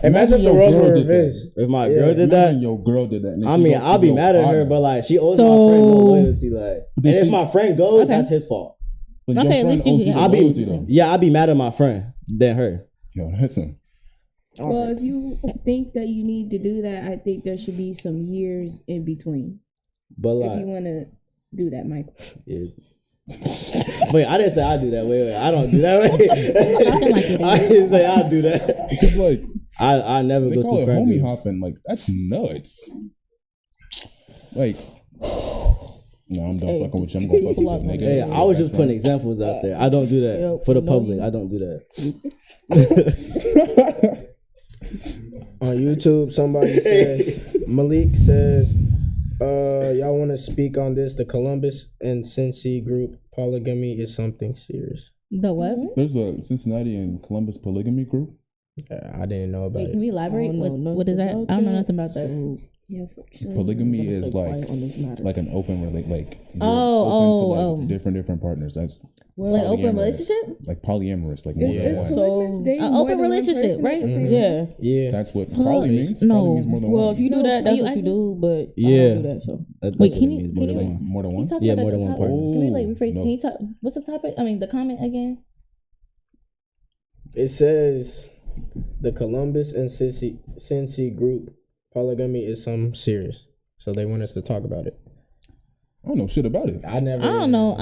Imagine if the roles were reversed. If my girl did that, Imagine your girl did that. and then I she mean, go I'll to be your mad at her, partner. but like, she owes my friend no loyalty. Like, But and then if she- my friend goes, Okay. that's his fault. But your Okay, at friend least you- owes you I'll the be- loyalty, though. Yeah, I'll be mad at my friend than her. Yo, listen. Well, if you think that you need to do that, I think there should be some years in between. But like, if you want to do that, Michael. years. Wait, I didn't say I do that. Wait, I don't do that. Wait. I didn't say I do that. Because like, I never they go call through it friend homie groups. hopping. Like, that's nuts. Like, no, I'm done fucking with you. I'm gonna fuck with you, nigga. Hey, I was just putting examples out there. I don't do that for the public. I don't do that. On YouTube, somebody says, Malik says, y'all want to speak on this? The Columbus and Cincy group polygamy is something serious. The what? There's a Cincinnati and Columbus polygamy group. I didn't know about Wait, it. can we elaborate? What is that? I don't know nothing about that. Yeah, Polygamy is like an open like you're Oh, open to like different partners. That's like open polyamorous. relationship? Like polyamorous, like Is polygamous dating An more open than one relationship, person right? at the same Yeah. time? Yeah. That's what poly means. No. Poly means more than Well, one. if you do that, that's you what you asking? do. But Yeah. I don't do that. So That's Wait, what can it you- means, more can than you- one. More than Can you one. talk Yeah, about more the than one topic? partner. Can we like rephrase? No. Can you talk? What's the topic? I mean, the comment again. It says the Columbus and Cincy group polygamy is something serious. So they want us to talk about it. I don't know shit about it. I never. I don't know.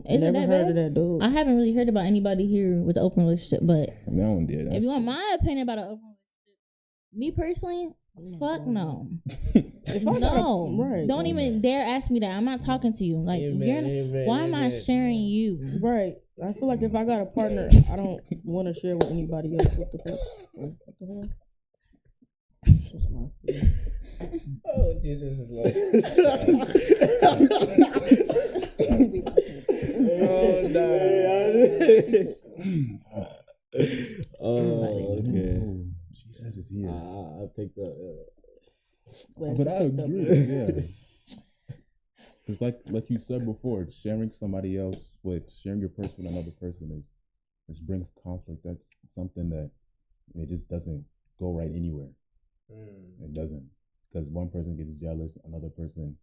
Isn't never that heard bad? of that dude. I haven't really heard about anybody here with an open relationship, but That one did. if you want my opinion about an open relationship, me personally, fuck no. If I No, right. don't even dare ask me that. I'm not talking to you. Like, why am I sharing you? Right. I feel like if I got a partner, I don't want to share with anybody else. What the fuck? What the hell? It's just my feeling. Oh, Jesus is Lord. Oh, no. Oh, okay. Jesus is here. I picked up. But I agree. Yeah. Because like you said before, sharing somebody else sharing your person with another person just brings conflict. That's something that it just doesn't go right anywhere. It doesn't, because one person gets jealous, another person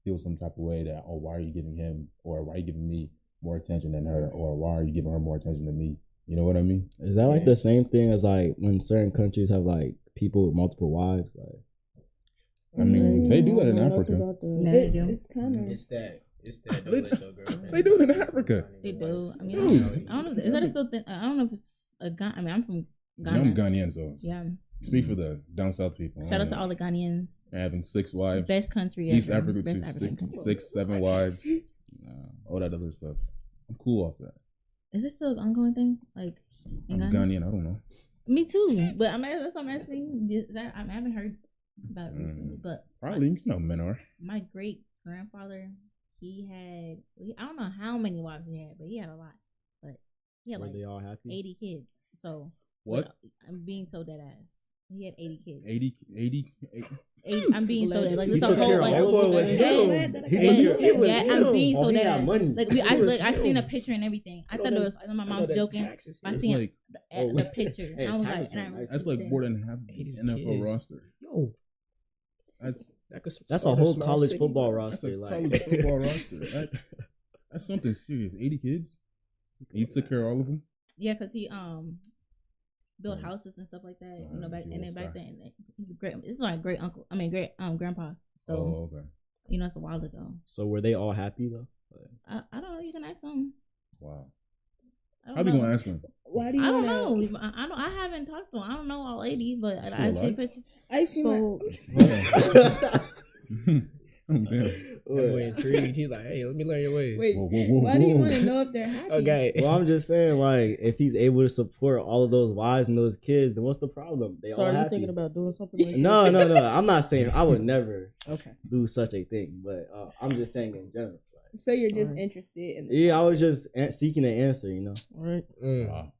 feels some type of way that, oh, why are you giving him, or why are you giving me more attention than her, or why are you giving her more attention than me? You know what I mean? Is that like the same thing as like when certain countries have like people with multiple wives? Like, I mean, they do that in Africa. It's kind of. It's that. Don't let your girlfriend. They do it in Africa. They do. I mean, I don't know. Is that still? I don't know if it's a Ghana. I mean, I'm from Ghana. I'm Ghanaian, so Yeah. speak for the down south people. Shout out to all the Ghanaians. Having 6 wives. Best country East ever. Africa Best too. African country. 6, 7 wives. All that other stuff. I'm cool off that. Is this still an ongoing thing? Like in I'm Ghana? Ghanaian. I don't know. Me too. But that's what I'm asking. I haven't heard about it recently. But Probably, you know, men are. my great grandfather, he had. I don't know how many wives he had, but he had a lot. But he had were like they all happy? 80 kids. So What? I'm being so dead ass. He had 80 kids. 80. I'm being so dead. Like He it's a took whole care of like. all of them. was He Yeah, took care of I'm being so he dead. had money. Like I seen a picture and everything. I thought it was. My mom's joking. I It's seen like, the picture. Hey, I was like, taxes, and I right? that's like more than half the 80 NFL kids. roster. Yo, That's a whole college football That's a roster. Like, college football roster. That's something serious. 80 kids? And you took care of all of them? yeah, because he built houses and stuff like that. You know, back and then back then he's a great. It's like great uncle. I mean, great grandpa. So Oh, okay. you know, it's a while ago. so were they all happy though? I don't know. You can ask him. Wow. I don't How we know. gonna ask him? Why do you I don't wanna- know. I haven't talked to him. I don't know all 80, but I Still see alive? pictures. I see So Oh, damn. that boy intrigued. He's like, hey, let me learn your ways. Wait, Whoa, whoa, whoa, why do you whoa. want to know if they're happy? Okay. Well, I'm just saying, like, if he's able to support all of those wives and those kids, then what's the problem? They so all are you happy. thinking about doing something like No. I'm not saying I would never Okay. do such a thing, but I'm just saying in general. Like, So you're just Alright. interested in the yeah, I was just seeking an answer, you know. All right. Wow.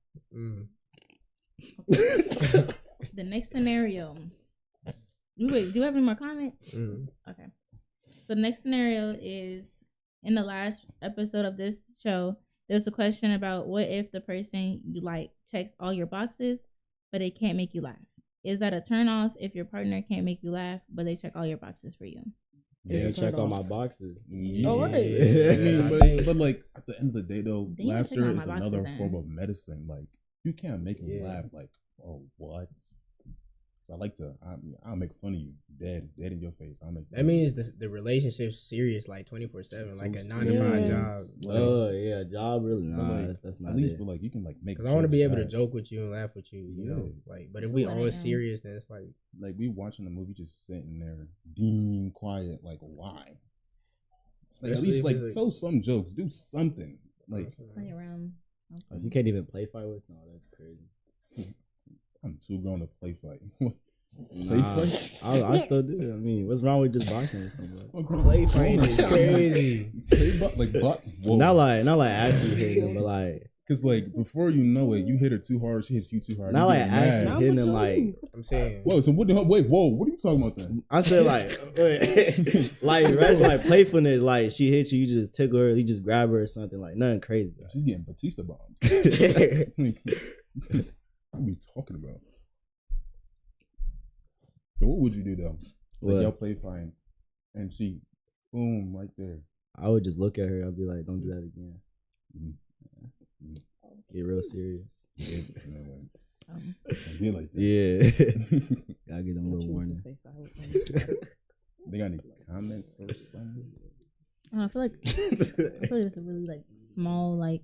The next scenario. Wait, do you have any more comments? Okay. So the next scenario is in the last episode of this show, there's a question about what if the person you like checks all your boxes, but they can't make you laugh. Is that a turn off if your partner can't make you laugh, but they check all your boxes for you? Yeah, check all my boxes. Yeah. All right. I mean, but like at the end of the day, though, Then you can check all laughter my is boxes another then. form of medicine. Like you can't make me laugh. Like, oh, what? I like to. I'll make fun of you, dead in your face. I'll make. That means the relationship's serious, like 24/7, like a 9 to 5 job. Oh yeah, job really. Nah, like, that's not at least, it. but like you can like make. Because I want to be able to laugh. joke with you and laugh with you, you know. Like, but if we always serious, then it's like we watching the movie, just sitting there, being quiet. Like, why? Like, at least like tell some jokes, do something. Like Play around. Okay. If you can't even play fight with, no, that's crazy. I'm too grown to play fight. Nah, I still do. I mean, what's wrong with just boxing or something? play fighting is crazy. Not like actually hitting him, but like. Cause like before you know it, you hit her too hard, she hits you too hard. Not like actually hitting him, like I'm saying. Whoa, so what? Wait, whoa, what are you talking about then? I said like, like that's like playfulness. Like she hits you, you just tickle her, you just grab her or something. Like nothing crazy. She's getting Batista bombed. What are we talking about? So what would you do though? Like y'all play fine, and she, boom, right there. I would just look at her. I'd be like, "Don't do that again." Get real serious. Be like that. Yeah. Gotta get them a little warning. They got any comments or something? I feel like it's a really like small like,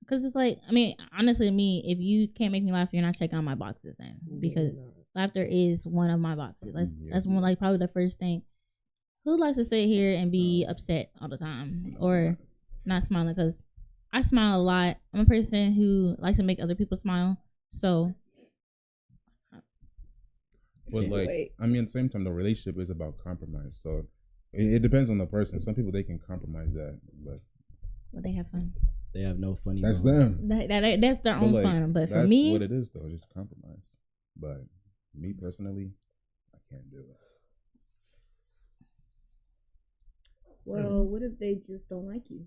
because it's like, I mean, honestly, me, if you can't make me laugh, you're not checking out my boxes then, because laughter is one of my boxes. That's one, like probably the first thing. Who likes to sit here and be upset all the time or not smiling? Because I smile a lot. I'm a person who likes to make other people smile. So, but like, I mean, at the same time, the relationship is about compromise. So it depends on the person. Some people, they can compromise that, but they have fun. They have no funny. That's them. That's their own fun. But for me, that's what it is though. Just compromise. But me personally, I can't do it. Well, what if they just don't like you?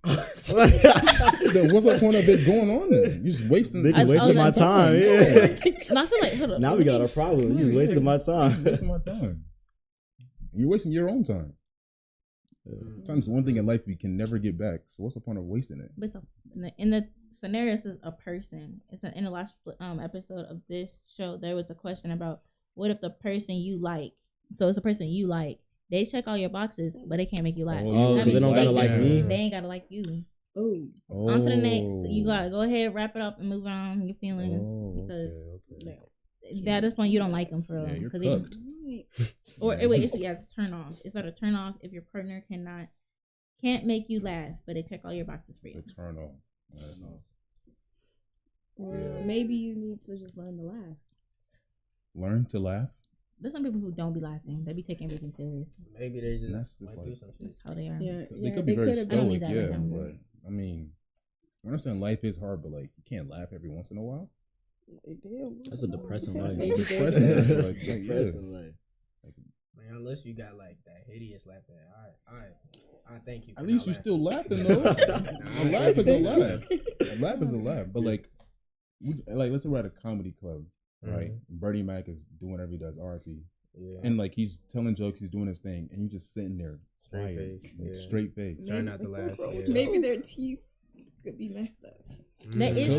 Then what's the point of it going on then? You're just wasting. They just wasting my time. Yeah. I feel like now we got a problem. You're wasting my time. You're wasting my time. You're wasting your own time. Sometimes one thing in life we can never get back. So what's the point of wasting it? But in the scenario, it's a person. It's in the last episode of this show. There was a question about what if the person you like. So it's a person you like. They check all your boxes, but they can't make you laugh. Oh, so they don't gotta like me? They ain't gotta like you. Oh. On to the next. You gotta go ahead, wrap it up, and move on your feelings because at this point you don't like them for real. You're cooked. Or wait, it's a turn off. It's not a turn off if your partner can't make you laugh, but they check all your boxes for you. It's a turn off. I don't know. Or maybe you need to just learn to laugh. Learn to laugh. There's some people who don't be laughing. They be taking everything serious. Maybe they just That's just like do some shit. That's how they are. Yeah, They could be very stoic, that yeah. sound But I mean, I understand life is hard, but like you can't laugh every once in a while. That's a depressing life. It's depressing. Like, Depressing life. Man, unless you got like that hideous laugh, I thank you. At least you're still laughing though. A laugh is a laugh. A laugh is a laugh. But like let's say we're at a comedy club, right? Bernie Mac is doing whatever he does, RIP. Yeah. And like he's telling jokes, he's doing his thing, and you just sitting there, straight face, trying not to laugh. Maybe their teeth could be messed up. That is.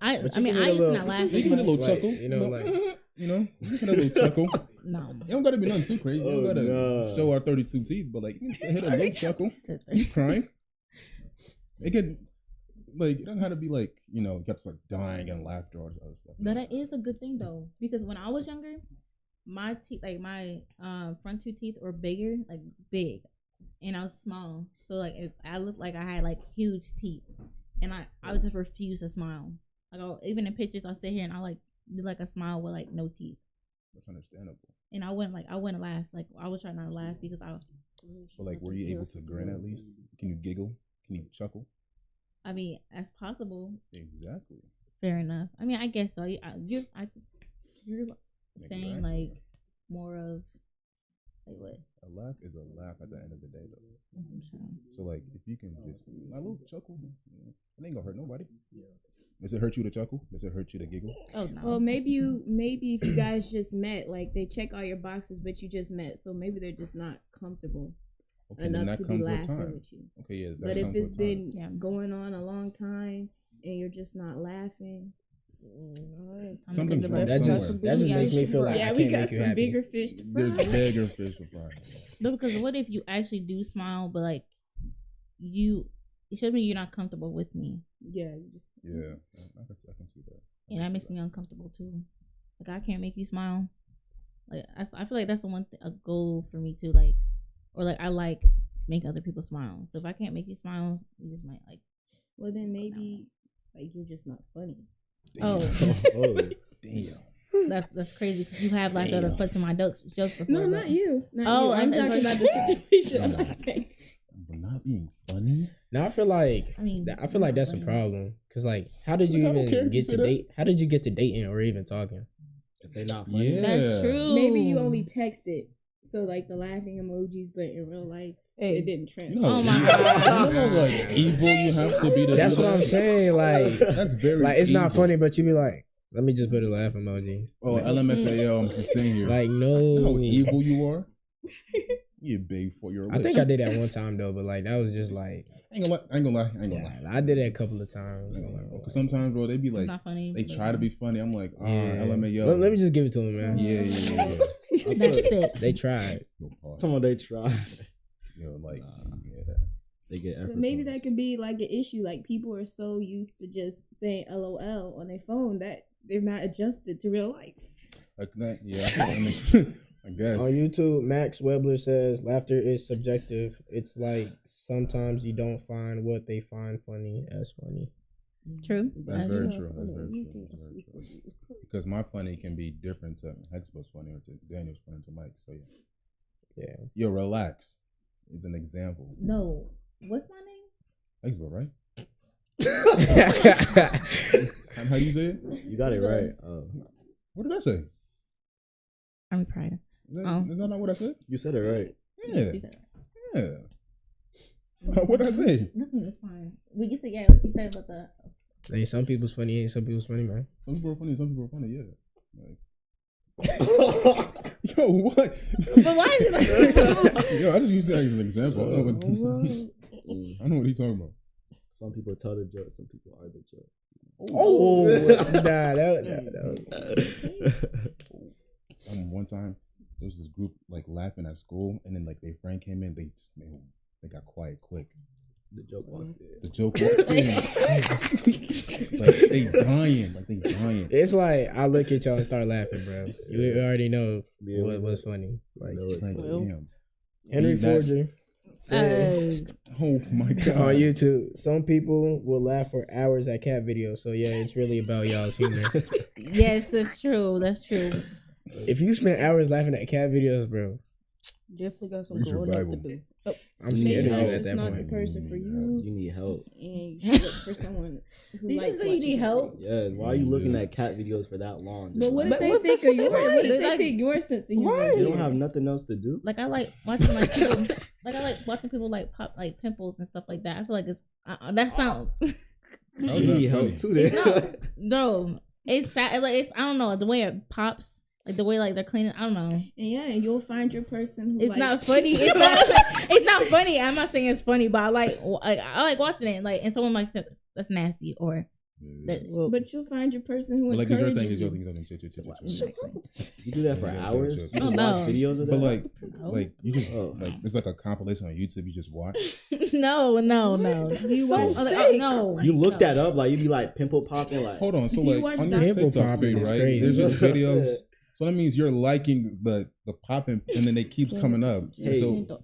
I mean, I used to not laugh. You can hit a little like, chuckle, you know, like you know, you can hit a little chuckle. No, it don't gotta be nothing too crazy. You don't gotta show our 32 teeth, but like you can hit a little chuckle. You crying? It could. Like it doesn't have to be like, you know, you got to start dying and laughter or other stuff. That is a good thing though, because when I was younger, my teeth, like my front two teeth, were bigger, like big, and I was small. So like if I looked like I had like huge teeth, and I would just refuse to smile. Like even in pictures, I'll sit here and I like do like a smile with like no teeth. That's understandable. And I wouldn't laugh. Like I would try not to laugh because I. But like, were you able to grin at least? Can you giggle? Can you chuckle? I mean, as possible. Exactly. Fair enough. I mean, I guess so. You're saying like more of like what? A laugh is a laugh. laugh at the end of the day, though. So like, if you can just my little chuckle, it ain't gonna hurt nobody. Does it hurt you to chuckle? Does it hurt you to giggle? Oh no. Well, maybe if you guys just met, like they check all your boxes, but you just met, so maybe they're just not comfortable enough to be laughing with you. Okay, yeah. But if it's been going on a long time and you're just not laughing, something's wrong. That just makes me feel like I we can't got make you some happy. bigger fish to fry. There's bigger fish to fry. No, because what if you actually do smile, but like it should mean you're not comfortable with me. Yeah, you just I can see that. And that makes me uncomfortable too. Like I can't make you smile. Like I feel like that's a goal for me too. Like, or like I like make other people smile. So if I can't make you smile, you just might like. Well, then maybe like you're just not funny. Oh, Damn. That's crazy. Cause you have laughed at or put to my jokes before. No, not you. Oh, I'm talking about the situation. I'm not saying. But not being funny. Now I feel like that's a problem. Cause like, how did you even get to date? How did you get to dating or even talking? If they're not funny. Yeah. That's true. Maybe you only texted, so like the laughing emojis, but in real life, it didn't translate. No, Oh my God. You know, like evil you have to be to That's do what that? I'm saying. Like, That's very like it's not evil. funny, but you be like, let me just put a laugh emoji. Oh, LMFAO, I'm just saying here. Like, You know how no. evil you are? You big 4-year-old. I think I did that one time though, but like that was just like I ain't gonna lie. I did it a couple of times. Because sometimes, bro, they be like, not funny. they try to be funny. I'm like, Yeah. LMAO. Let me just give it to them, man. Yeah. That's sick. They tried. Yo, pause. Someone they try. Yo, like, They get effort. But maybe that could be like an issue. Like people are so used to just saying LOL on their phone that they're not adjusted to real life. like that. Yeah, I guess. On YouTube, Max Webler says laughter is subjective. It's like sometimes you don't find what they find funny as funny. True. That's very true. Because my funny can be different to Hexbo's funny or to Daniel's funny to Mike. So yeah. Yo, relax. Is an example. No. What's my name? Hexbo, right? How do you say it? You got it right. What did I say? I'm proud. Is that not what I said? You said it right. Yeah. What did I say? Nothing. It's fine. We just said like you said about the. Ain't some people's funny, ain't some people's funny, man. Some people are funny, some people are funny, yeah. Like, yo, what? But why is it like? Yo, I just used that as an example. I know what he's talking about. Some people tell the joke, some people are the joke. Oh, no. One time there was this group like laughing at school, and then like their friend came in, they got quiet quick. The joke walked in. The joke walked in. Like they dying. It's like I look at y'all and start laughing, bro. You already know what's funny. Like, damn. Henry Forger says, oh my god, on YouTube, some people will laugh for hours at cat videos. So yeah, it's really about y'all's humor. Yes, that's true. That's true. If you spend hours laughing at cat videos, bro, definitely got some Read your growing up Bible. to do. I'm scared of you Maybe at it's that not point. the person for you, You need help. and you should look for someone who Did you likes say you need watching help? Yeah, why are you looking at cat videos for that long? But what if But they what if think that's of yours? what they What if they like? think your sense of humor? Right. You don't have nothing else to do? Like I like watching like people, like I like watching people like pop like pimples and stuff like that. I feel like it's that's not. You How's need that help funny? too It's then. no, it's sad. Like it's I don't know the way it pops, like the way like they're cleaning. I don't know. And yeah, and you'll find your person who It's likes not funny. It's not. It's not funny. I'm not saying it's funny, but I like watching it. Like and someone like that's nasty or. But you'll find your person who But like, it's your thing, encourages it's your you. thing, You do that for Yeah, hours? yeah, You just yeah. watch videos of that? But like you just like it's like a compilation on YouTube. You just watch. No. Do you So watch? sick. No. You look that up, like you be like pimple popping, like Hold on, so Do you like watch on your Dr. Pimple TikTok popping feed, is right? crazy. There's just That's videos. it. So that means you're liking the popping, and then it keeps coming up. Hey. So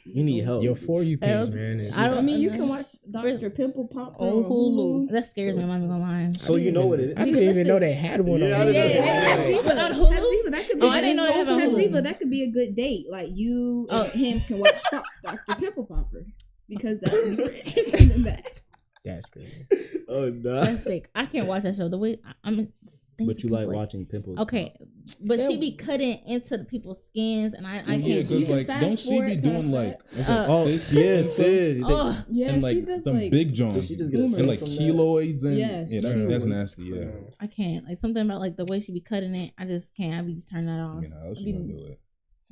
you need help. Your For You page, man. Is I don't- I mean, you can watch Dr. Pimple Popper On on Hulu. Hulu. That scares me. I'm not even gonna lie. So you know what it is. I didn't even know they had one Yeah, I on didn't know Hulu. they had But on Hulu? Hepzibah, that could be. Oh, I didn't know they have a Hulu. Hepzibah, that could be a good date. Like you and him can watch Dr. Pimple Popper because that would be more interesting than that. That's crazy. Oh no. That's sick. I can't watch that show. The way I mean, things But you people like watching pimples. Okay, but she be cutting into the people's skins, and I can't. Yeah, because like, don't she be doing like sis. Yeah, and like she does some like big joints So she just get a and like from that. keloids and Yes. yeah, that's nasty. Yeah, I can't. Like something about like the way she be cutting it. I just can't. I be just turning that I off. mean, how else she gonna do it?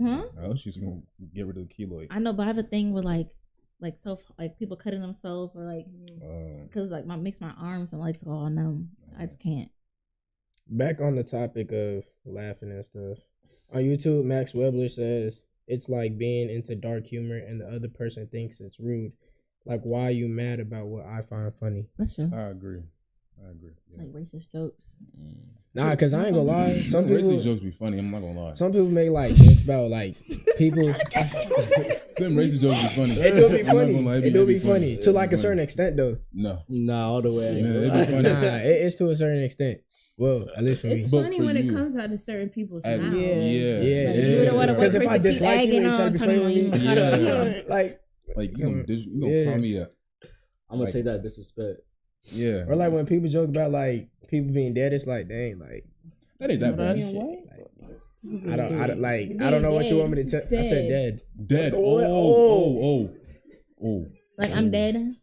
Huh? How else she's gonna get rid of the keloid? I know, but I have a thing with like self, like people cutting themselves or like because like makes my arms and legs go all numb. I just can't. Back on the topic of laughing and stuff. On YouTube, Max Weber says it's like being into dark humor and the other person thinks it's rude. Like, why are you mad about what I find funny? That's true. I agree. Yeah. Like racist jokes. Nah, because I ain't gonna lie. Some racist jokes be funny. I'm not gonna lie. Some people make like jokes about like people. Them racist jokes be funny. It do be I'm not funny. gonna lie, It do be funny. It To be like a funny. certain extent though. No. Nah, all the way. Yeah, it be funny. Nah, it's to a certain extent. Well, at least for me. It's But funny for when it you- comes out of certain people's Yeah. mouths. Yeah, Like, you wouldn't want to work because if for I to keep dislike you egging and you try to on, be turning funny with on me, you. Yeah. like, Like you gonna call me a I'm gonna take that disrespect. yeah. or like when people joke about like people being dead, it's like, dang, like That ain't that bad. I don't know what you want me to tell. I said dead. Dead. Oh. Like I'm dead.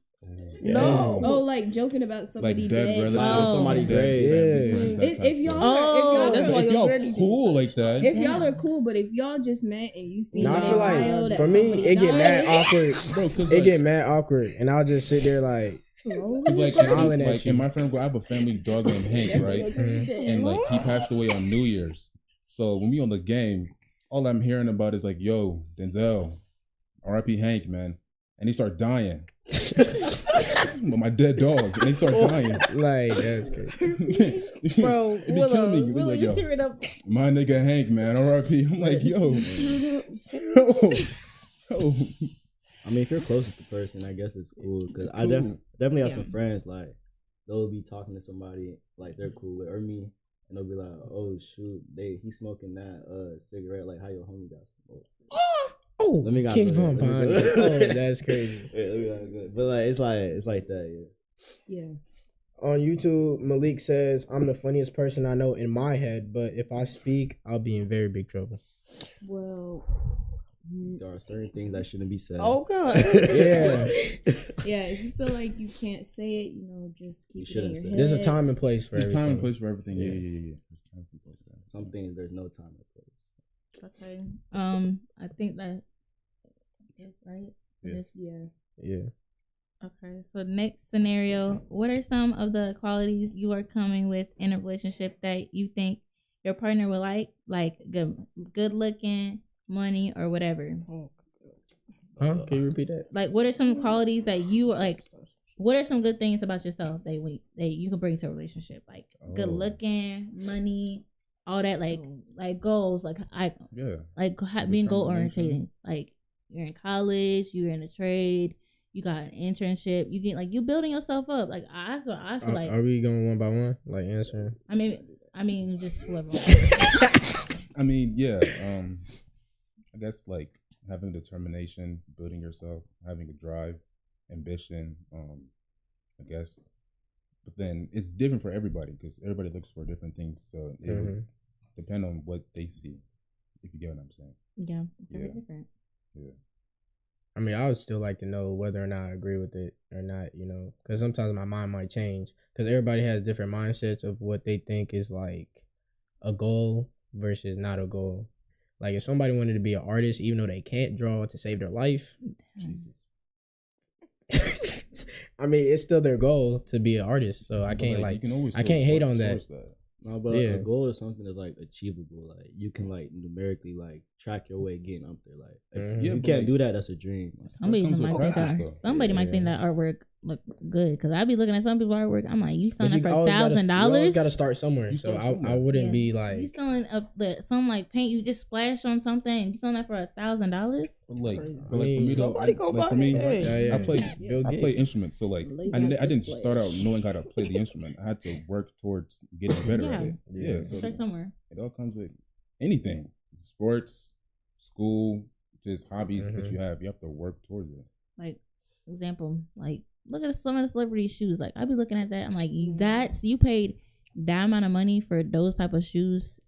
No. Oh, like joking about somebody Like dead dead. relatives. Somebody dead great. family friends, that If type y'all, stuff. are, that's why If y'all cool like that. if y'all are cool, but if y'all just met and you see, No, I in feel bio like that for me, somebody it get mad died, awkward. Bro, cause It like, get mad awkward, and I'll just sit there like, cause like, smiling at like you. in my friend group, I have a family dog named Hank, right? And like he passed away on New Year's. So when we on the game, all I'm hearing about is like, yo, Denzel, R.I.P. Hank, man. And he start dying. But my dead dog, and they start dying. like that's crazy. Bro, It be killing me. They be Willow, like, you yo, tearing up. my nigga Hank, man, R.I.P. I'm like, yo. I mean, if you're close with the person, I guess it's cool. Cause I Cool. definitely have some friends like they'll be talking to somebody like they're cool with, or me, and they'll be like, "Oh shoot, he's smoking that cigarette. Like how your homie got smoked." Oh, Let me got King let me Von Pond. go. Oh, that's crazy. Yeah, let me got good. But like it's like that, yeah. yeah. On YouTube, Malik says, I'm the funniest person I know in my head, but if I speak, I'll be in very big trouble. Well, There are certain things that shouldn't be said. Oh God. Yeah. yeah. If you feel like you can't say it, just keep it in shouldn't your say head. it. There's a time and place for There's everything. time and place for everything. Yeah. There's time and place for that. Some things there's no time or place. Okay. I think that is right. Yeah. Yeah. Yeah. Okay. So next scenario, what are some of the qualities you are coming with in a relationship that you think your partner will like good looking, money, or whatever? Huh? Can you repeat that? Like, what are some qualities that you like? What are some good things about yourself that you can bring to a relationship? Like good looking, money, all that. Like goals. Like being goal orientated. Like you're in college, you're in a trade, you got an internship, you get you building yourself up. Like I feel like. Are we going one by one? Like answering? I mean, just whoever. I mean, yeah. I guess like having determination, building yourself, having a drive, ambition. I guess, but then it's different for everybody because everybody looks for different things. So it would depend on what they see. If you get what I'm saying. Yeah, it's very Yeah. different. Yeah. I mean, I would still like to know whether or not I agree with it or not, because sometimes my mind might change because everybody has different mindsets of what they think is like a goal versus not a goal. Like if somebody wanted to be an artist, even though they can't draw to save their life, I mean, it's still their goal to be an artist. So I can't you can always I can't hate work on that. towards that. No, but Yeah. a goal is something that's like achievable. Like you can like numerically like track your way getting up there. Like if Mhm. you but, can't like, do that, that's a dream. Somebody comes with might think practice, that. though. Somebody might think that artwork look good because I be looking at some people's artwork. I'm like, you But selling that for you always $1,000? got to start somewhere. You So start I somewhere. wouldn't Yeah. be You like, selling some like paint you just splash on something and you selling that for $1,000? But like, Crazy. but like for me though, Somebody go buy for me, that. Yeah. I play Bill I play Gates. instruments. So like Lay I back didn't this start out place. knowing how to play the instrument. I had to work towards getting better at it. Yeah. Yeah, so Start somewhere. it all comes with anything, sports, school, just hobbies that Mhm. you have. You have to work towards it. Like, example, like look at some of the celebrity shoes. Like I be looking at that. I'm like, you paid that amount of money for those type of shoes.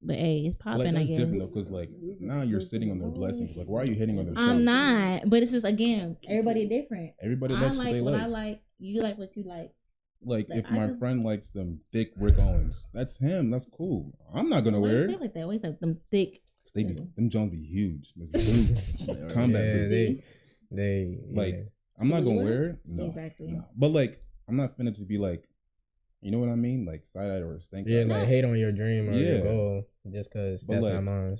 But hey, it's popping. Like, I that's guess. different though, because like now you're sitting on their blessings. Like, why are you hitting on their? I'm selves? not, but it's just again, everybody different. Everybody I likes like what they what like. I like. You like what you like. Like Like, if my friend likes them thick Rick Owens, that's him. That's cool. I'm not gonna Why wear you it. say like that? Why you say them thick? They be them Jones be huge. There's boots. There's combat boots. They like I'm not gonna wear it. No, exactly. No. But like I'm not finna just be like, you know what I mean? Like side eye or a stink. Yeah, eye. like hate on your dream or your goal just because that's like, not mine.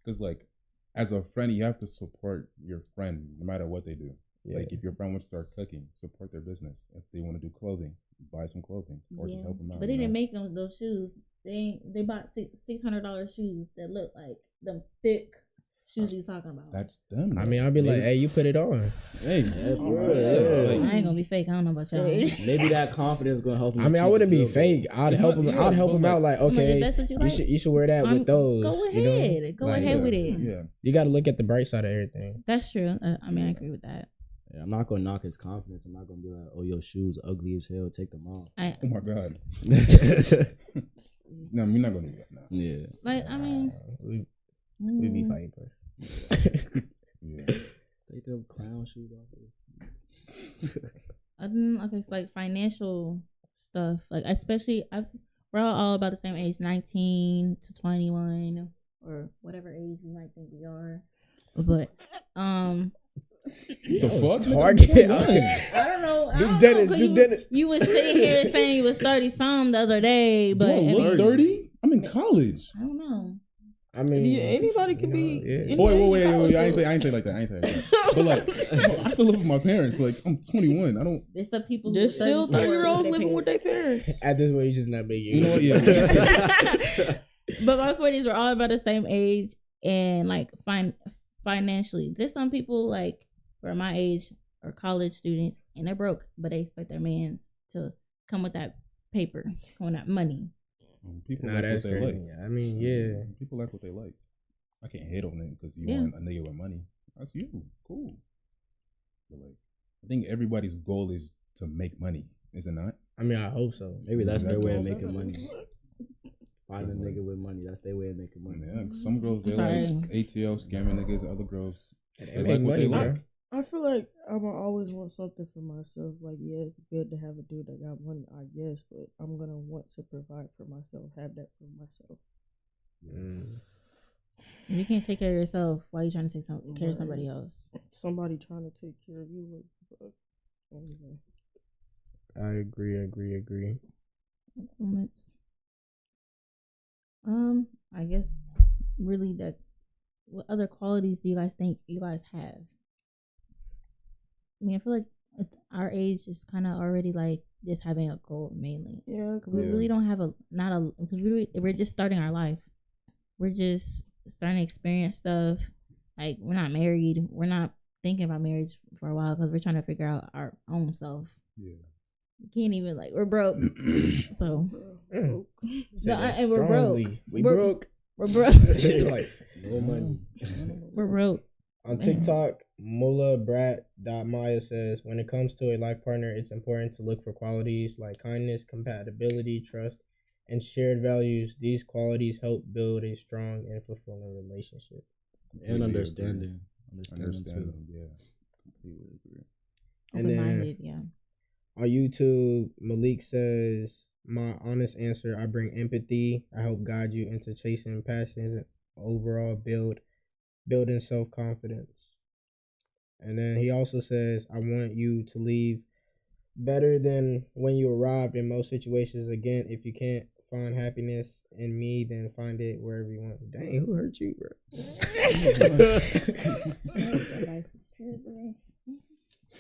Because like as a friend, you have to support your friend no matter what they do. Yeah. Like if your friend wants to start cooking, support their business. If they want to do clothing, buy some clothing or just help them out. But they didn't make those shoes. They bought $600 shoes that look like them thick shoes you talking about. That's them. I mean, I'll be like, hey, you put it on. Hey, I ain't gonna be fake. I don't know about y'all. Maybe that confidence gonna help him. I mean, I wouldn't be fake. I'd help him. I'd help him out. Like, okay, you should wear that with those. Go ahead. You know? Go ahead with it. Yeah, you got to look at the bright side of everything. That's true. I mean, I agree with that. Yeah, I'm not gonna knock his confidence. I'm not gonna be like, "Oh, your shoes ugly as hell. Take them off." Oh my god. No, we're not gonna do that now. Yeah. Like, I mean, we be fighting, bro. Yeah. Take them clown shoes off. okay, it's like financial stuff. Like, especially, we're all about the same age, 19 to 21, or whatever age we might think we are. But, the fuck? Target. I don't know. Do Dennis. You was sitting here saying you was 30-some the other day, but do I look 30? I'm in college. I don't know. I mean, anybody can be. Yeah. Wait. I ain't say like that. But like, I still live with my parents. Like, I'm 21. I don't. There's some people. There's still 30-year-olds living with their parents. At this way, you just not making. You know what? Yeah. But my point is, we're all about the same age, and like financially, there's some people like for my age are college students, and they're broke, but they expect their mans to come with that paper, come with that money. People like what they like. I mean, yeah. People like what they like. I can't hate on them because you want a nigga with money. That's you. Cool. But like, I think everybody's goal is to make money, is it not? I mean, I hope so. Maybe that's their way of making money. Find a nigga with money. That's their way of making money. Yeah, some girls, they like ATL, scamming niggas. Other girls, they like what money, they like. I feel like I'm gonna always want something for myself. Like, yeah, it's good to have a dude that got money, I guess, but I'm gonna want to provide for myself, have that for myself. If you can't take care of yourself, why are you trying to take care of somebody else? Somebody trying to take care of you. Anyway. I agree. Comments. I guess really that's what other qualities do you guys think you guys have? I mean, I feel like at our age is kind of already like just having a goal mainly. Yeah, we really don't have because we're just starting our life. We're just starting to experience stuff. Like, we're not married. We're not thinking about marriage for a while because we're trying to figure out our own self. Yeah. We can't even, like, we're broke. So, and we're broke. We're broke. Like, No money. We're broke. On TikTok, mullabrat.maya says, when it comes to a life partner, it's important to look for qualities like kindness, compatibility, trust, and shared values. These qualities help build a strong and fulfilling relationship. And understanding. Understanding, yeah. Completely agree. Open-minded, yeah. On YouTube, Malik says, my honest answer, I bring empathy. I help guide you into chasing passions and overall building self-confidence. And then he also says, I want you to leave better than when you arrived in most situations. Again, if you can't find happiness in me, then find it wherever you want. Dang, who hurt you, bro?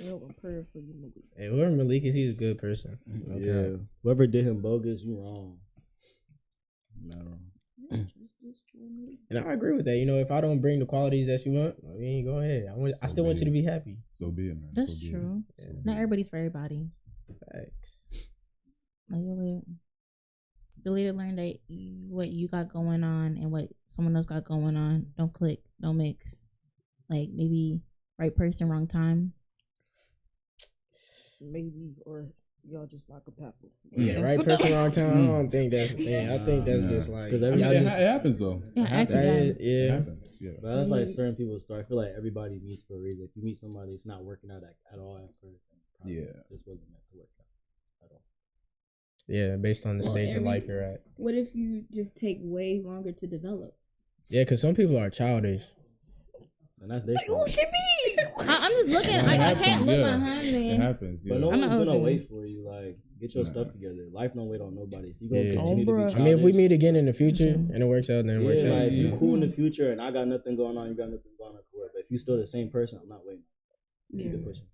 I'm praying for you, Malik. Hey, whoever Malik is, he's a good person. Okay. Yeah. Whoever did him bogus, you wrong. No. And I agree with that. You know, if I don't bring the qualities that you want, I mean, go ahead. I still want you to be happy. So be it, man. That's true. Not everybody's for everybody. Facts. Like, really to learn that what you got going on and what someone else got going on don't click, don't mix. Like, maybe right person, wrong time. Maybe, or y'all just not compatible. Yeah, right person, wrong time. I don't think that's the thing. I think that's just like because I mean, everybody. it happens though. Yeah, It happens. actually, That is, It yeah. happens. Yeah. But that's like certain people's story. I feel like everybody meets for a reason. If you meet somebody, it's not working out at all at first. Probably Yeah. just wasn't meant to work out at all. Yeah, based on the Well, stage of life you're at. What if you just take way longer to develop? Yeah, because some people are childish. And that's their fault. I'm just looking. It I happens, can't look yeah. behind It me. happens. Yeah. But no I'm one's not gonna open. wait for you. Like, get your stuff together. Life don't wait on nobody. If you gonna Yeah. continue to be Bruh. childish, I mean, if we meet again in the future and it works out, then it works yeah, out. like if you Yeah. cool in the future and I got nothing going on, you got nothing going on, cool. But if you still the same person, I'm not waiting. Keep it pushing.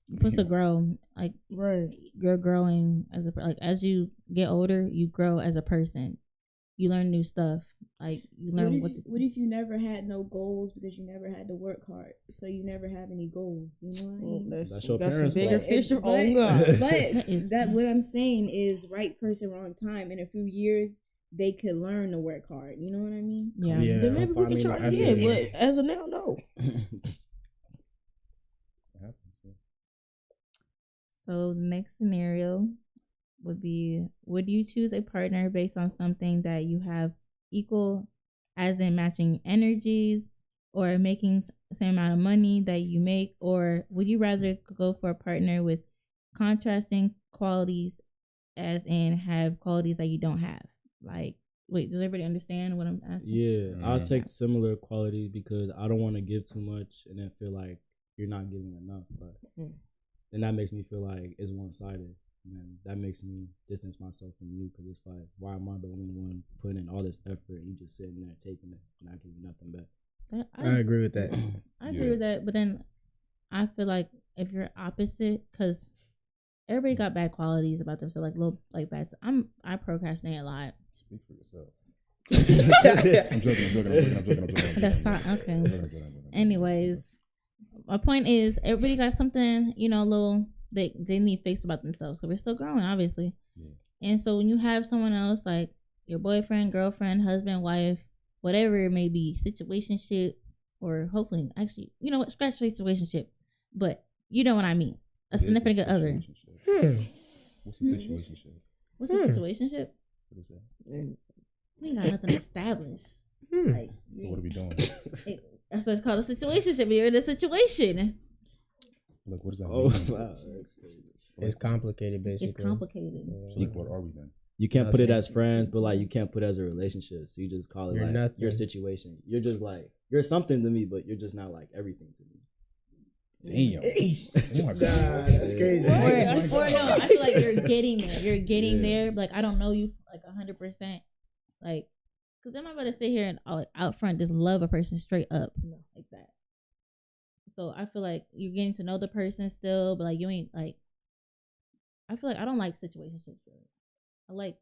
You're supposed to grow. Like Right. you're growing as you get older, you grow as a person. You learn new stuff. Like you learn What if you never had no goals because you never had to work hard, so you never have any goals? You know what I mean? That's your got some parents' bigger fault. fish to But- oh God. But that what I'm saying is right person, wrong time. In a few years, they could learn to work hard. You know what I mean? Yeah. Yeah. Then maybe we Find can me try my again, favorite. but as of now, no. It happens. Yeah. So the next scenario would be: would you choose a partner based on something that you have equal, as in matching energies, or making same amount of money that you make, or would you rather go for a partner with contrasting qualities, as in have qualities that you don't have? Like, wait, does everybody understand what I'm asking? Yeah, I'll Mhm. take similar qualities because I don't want to give too much and then feel like you're not giving enough. But then that makes me feel like it's one sided. And then that makes me distance myself from you because it's like, why am I the only one putting in all this effort and you just sitting there taking it and I give you nothing back? I agree with that. I agree Yeah. with that, but then I feel like if you're opposite, because everybody got bad qualities about themselves, like little like bad. I procrastinate a lot. Speak for yourself. I'm joking. That's not okay. Anyways, my point is everybody got something, little they need fixed about themselves. So we're still growing, obviously. Yeah. And so when you have someone else, like your boyfriend, girlfriend, husband, wife, whatever it may be, situationship, or hopefully, actually, you know what, scratch situationship, but you know what I mean, a significant other. What's the situationship? What's a situationship? What is that? We ain't got nothing established. Like, So what are we doing? that's what it's called, a situationship. You're in a situation. Like, what does that Oh, mean? wow. It's complicated, basically. It's complicated. So, like, what are we then? You can't put it Nothing. as friends, but like you can't put it as a relationship. So you just call it You're like nothing. your situation. You're just like, you're something to me, but you're just not like everything to me. Damn. Oh my God. That's crazy. Or no, I feel like you're getting there. You're getting there. Like, I don't know you like 100%. Like, because I'm not about to sit here and like, out front just love a person straight up like that. So I feel like you're getting to know the person still, but like you ain't like. I feel like I don't like situationships. Really. I like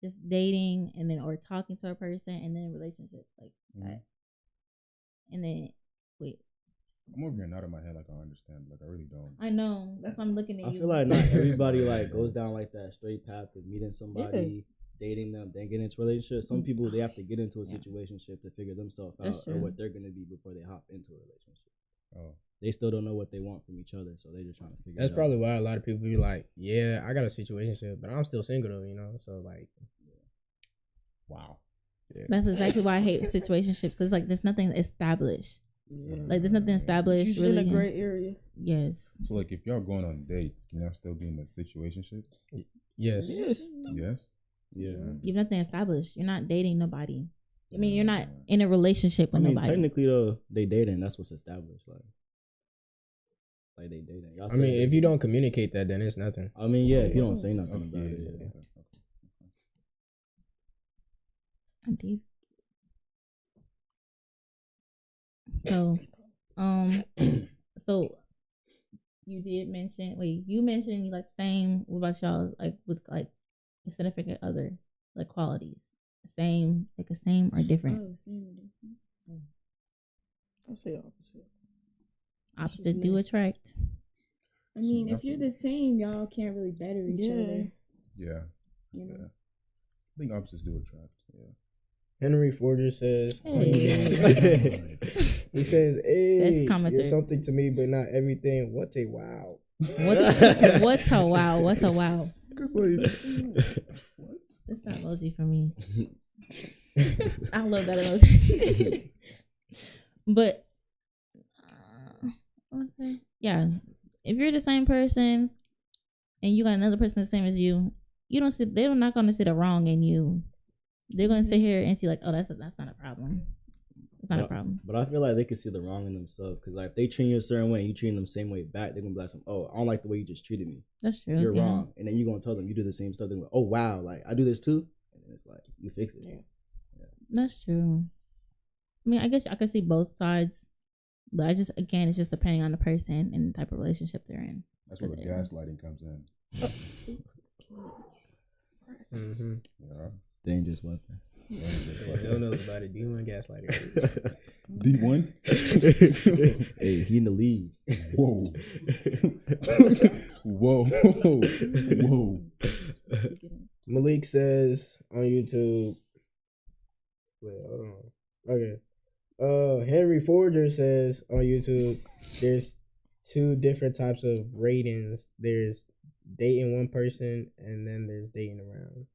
just dating and then or talking to a person and then relationships like that. And then wait. I'm over here nodding my head like I understand, like I really don't. I know. That's why I'm looking at I you. feel like not everybody like goes down like that straight path of meeting somebody, dating them, then get into a relationship. Some people they have to get into a situationship to figure themselves That's out true. or what they're gonna be before they hop into a relationship. Oh. They still don't know what they want from each other, so they're just trying to figure That's it probably out. why a lot of people be like, yeah, I got a situationship, but I'm still single though, So like, Wow. yeah. That's exactly why I hate situationships because like there's nothing established. Like there's nothing established. She's really in a gray area. Yes. So like, if y'all going on dates, can y'all still be in a situationship? Yes. Yes. Yes. Yeah. You have nothing established. You're not dating nobody. I mean, you're not in a relationship I with mean, nobody. technically though, they dating. That's what's established. Like they dating. Y'all I said mean, they if you dating. don't communicate that, then it's nothing. I mean, yeah, if you don't say nothing Okay, about it. yeah, Yeah. okay. I'm deep. So, so you did mention. Wait, you mentioned like same. What about y'all? Like with like a significant other, like qualities, same, like a same or different. Oh, same or different. I say opposite. Opposite do attract. I mean, if you're the same, y'all can't really better each other. Yeah. You know. Yeah. I think opposites do attract. Yeah. Henry Forger says, Hey. he says, hey, Best commenter. you're something to me, but not everything. What a wow. What's a wow? What's a wow? Cause like, what? It's not emoji for me. I love that emoji. But yeah, if you're the same person and you got another person the same as you, they're not gonna see the wrong in you. They're gonna sit here and see like, oh, that's not a problem. It's not a problem. But I feel like they can see the wrong in themselves because like if they treat you a certain way and you treat them the same way back, they're gonna be like, oh, I don't like the way you just treated me. That's true. You're wrong. And then you're gonna tell them you do the same stuff. They're like, oh wow, like I do this too. And then it's like you fix it. Yeah. That's true. I mean, I guess I could see both sides, but it's just depending on the person and the type of relationship they're in. That's where the gaslighting comes in. Mm-hmm. Yeah. Dangerous weapon. Don't know about it. D1 gaslighting. D1? Hey, he in the lead. Whoa. Whoa. Whoa. Malik says on YouTube. Wait, hold on. Okay. Henry Forger says on YouTube, there's two different types of ratings. There's dating one person and then there's dating around.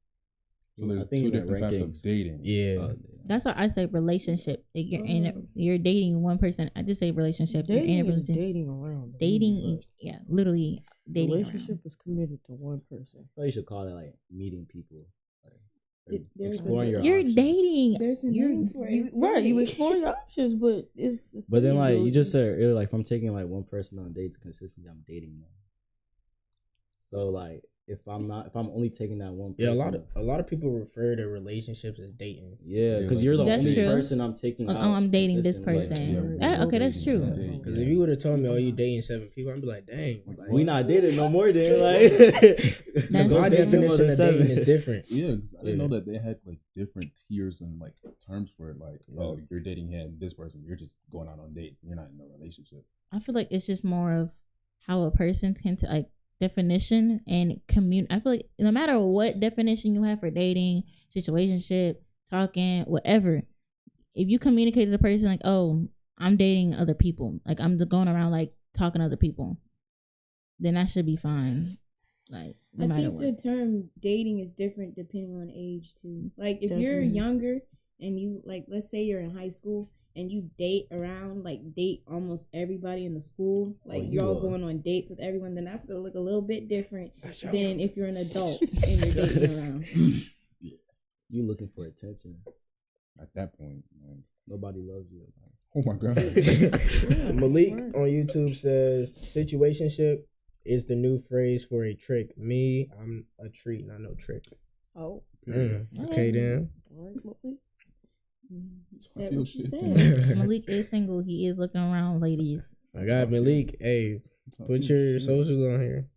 So there's two different types of dating. Yeah. That's why I say relationship. If you're dating one person. I just say relationship. Dating you're in a is relationship. dating around. Dating is literally dating. Relationship around. is committed to one person. Well, you should call that like meeting people. Like, There's exploring your You're options. dating. There's a name for it. It's Right, you dating. explore your options, but it's But then dating, like dude. you just said earlier, like if I'm taking like one person on dates consistently, I'm dating them. So like if I'm only taking that one person, Yeah, a lot of people refer to relationships as dating. yeah, because like, you're the That's only true. person I'm taking. Oh, out I'm dating this consistently. person. yeah, Okay, that's true. Because if you would have told me, oh, you dating 7 people, I'd be like, dang. Like, We not dating no more, then like. That's my true. definition of dating is different. Yeah, I didn't know that they had like different tiers and like terms for it. Like, oh, you're dating him, this person, you're just going out on dates. You're not in a relationship. I feel like it's just more of how a person can like definition and I feel like no matter what definition you have for dating, situationship, talking, whatever, if you communicate to the person like, oh, I'm dating other people, like I'm going around like talking to other people, then that should be fine. Like no I matter think what. the term dating is different depending on age too. Like if you're Definitely. younger and you like, let's say you're in high school and you date almost everybody in the school, like you're all going on dates with everyone, then that's gonna look a little bit different than if you're an adult and you're dating around. You looking for attention? At that point, like, Nobody loves you. Like. oh my god. Malik on YouTube says, situationship is the new phrase for a trick. Me, I'm a treat, not no trick. Oh, Okay then. all right, Malik. Said what you Shit. said. Malik is single. He is looking around, ladies. I got Malik. Hey, put your socials on here.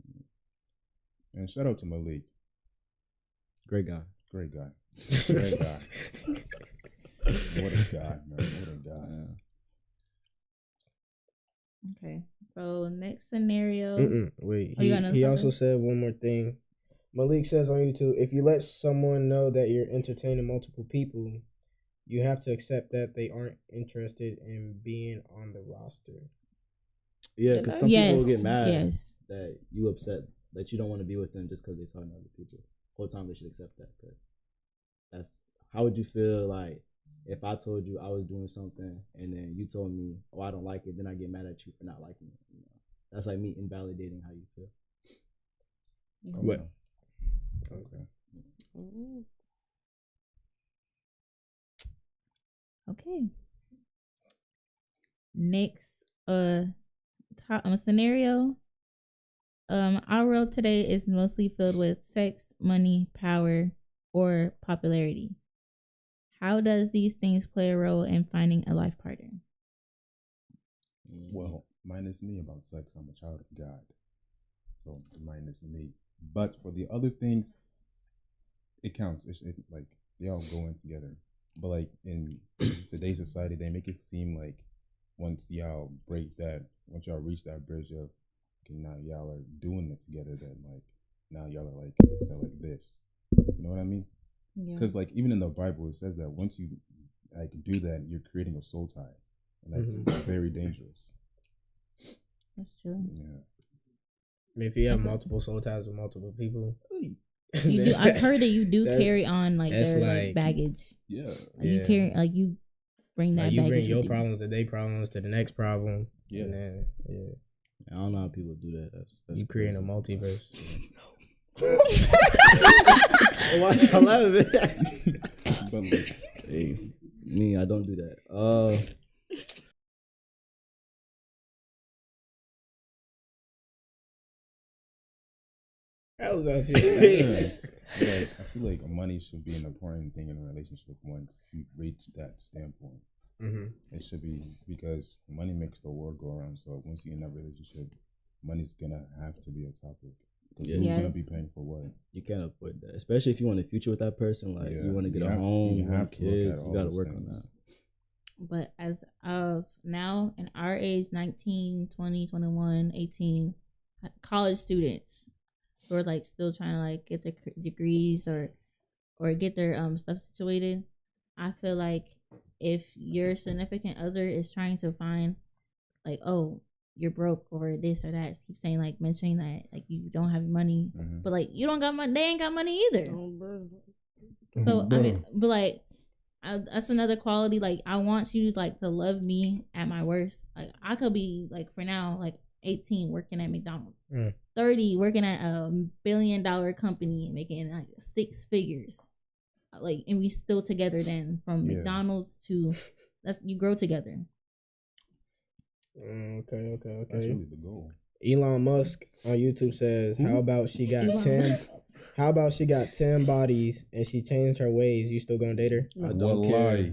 And shout out to Malik. Great guy. Great guy. Great guy. What a guy, man. What a guy. Okay. So next scenario. Wait, Oh, you got another he also something? said one more thing. Malik says on YouTube, if you let someone know that you're entertaining multiple people, you have to accept that they aren't interested in being on the roster. Yeah, because some Yes. people get mad Yes. that you upset that you don't want to be with them just because they're talking to other people. Whole time they should accept that. Cause that's how would you feel like if I told you I was doing something and then you told me, oh, I don't like it, then I get mad at you for not liking it. You know? That's like me invalidating how you feel. What? Okay. Okay. Next, scenario. Our world today is mostly filled with sex, money, power, or popularity. How does these things play a role in finding a life partner? Well, minus me about sex. I'm a child of God. So minus me. But for the other things, it counts. It like they all go in together. But like in today's society, they make it seem like once y'all reach that bridge of okay, now y'all are doing it together, that like now y'all are like they're like this. You know what I mean? Because like even in the Bible, it says that once you like do that, you're creating a soul tie, and that's very dangerous. That's true. Yeah. mean, if you have multiple soul ties with multiple people, You do, I've heard that you do carry on like that's their like baggage. Yeah. You carry you bring that. Like, you baggage bring your with problems to their problems to the next problem. Yeah. And then, I don't know how people do that. That's you creating a multiverse. Why I laughing? Hey, me, I don't do that. That was actually. Like, I feel like money should be an important thing in a relationship once you reach that standpoint. Mm-hmm. It should be, because money makes the world go around. So once you're in that relationship, money's gonna have to be a topic. Who's gonna be paying for what? You can't avoid that, especially if you want a future with that person. Like you want to get a home, you have kids, you got to work on that. But as of now, in our age, 19, 20, 21, 18, college students who are like still trying to like get their degrees or get their stuff situated, I feel like if your significant other is trying to find like, oh, you're broke or this or that, keep saying like mentioning that like you don't have money, but like you don't got money, they ain't got money either. So I mean, but like that's another quality. Like I want you like to love me at my worst. Like I could be like for now like 18 working at McDonald's, 30 working at a $1 billion company making like 6 figures, like, and we still together. Then from McDonald's to you grow together. Okay. That's really the goal. Elon Musk on YouTube says, "How about she got 10? How about she got 10 bodies and she changed her ways? You still gonna date her?" I don't care.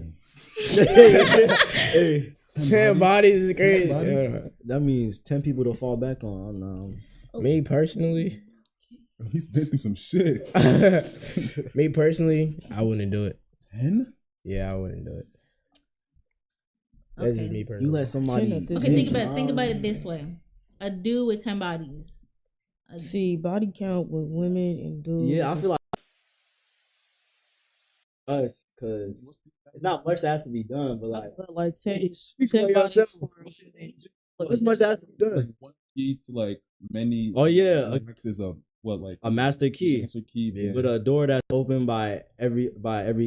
Hey, 10 bodies is crazy. Yeah. That means 10 people to fall back on. Me personally, he's been through some shit. Me personally, I wouldn't do it. 10? Yeah, I wouldn't do it. That's just me personally. You let somebody. Okay, think about it this way: a dude with 10 bodies. See, body count with women and dudes. Yeah, I feel like us, because it's not much that has to be done, but like 10 bodies. What's much that has to be done? Like one key to like many. Oh yeah, is a what, like a master key. Master key, yeah. But a door that's open by every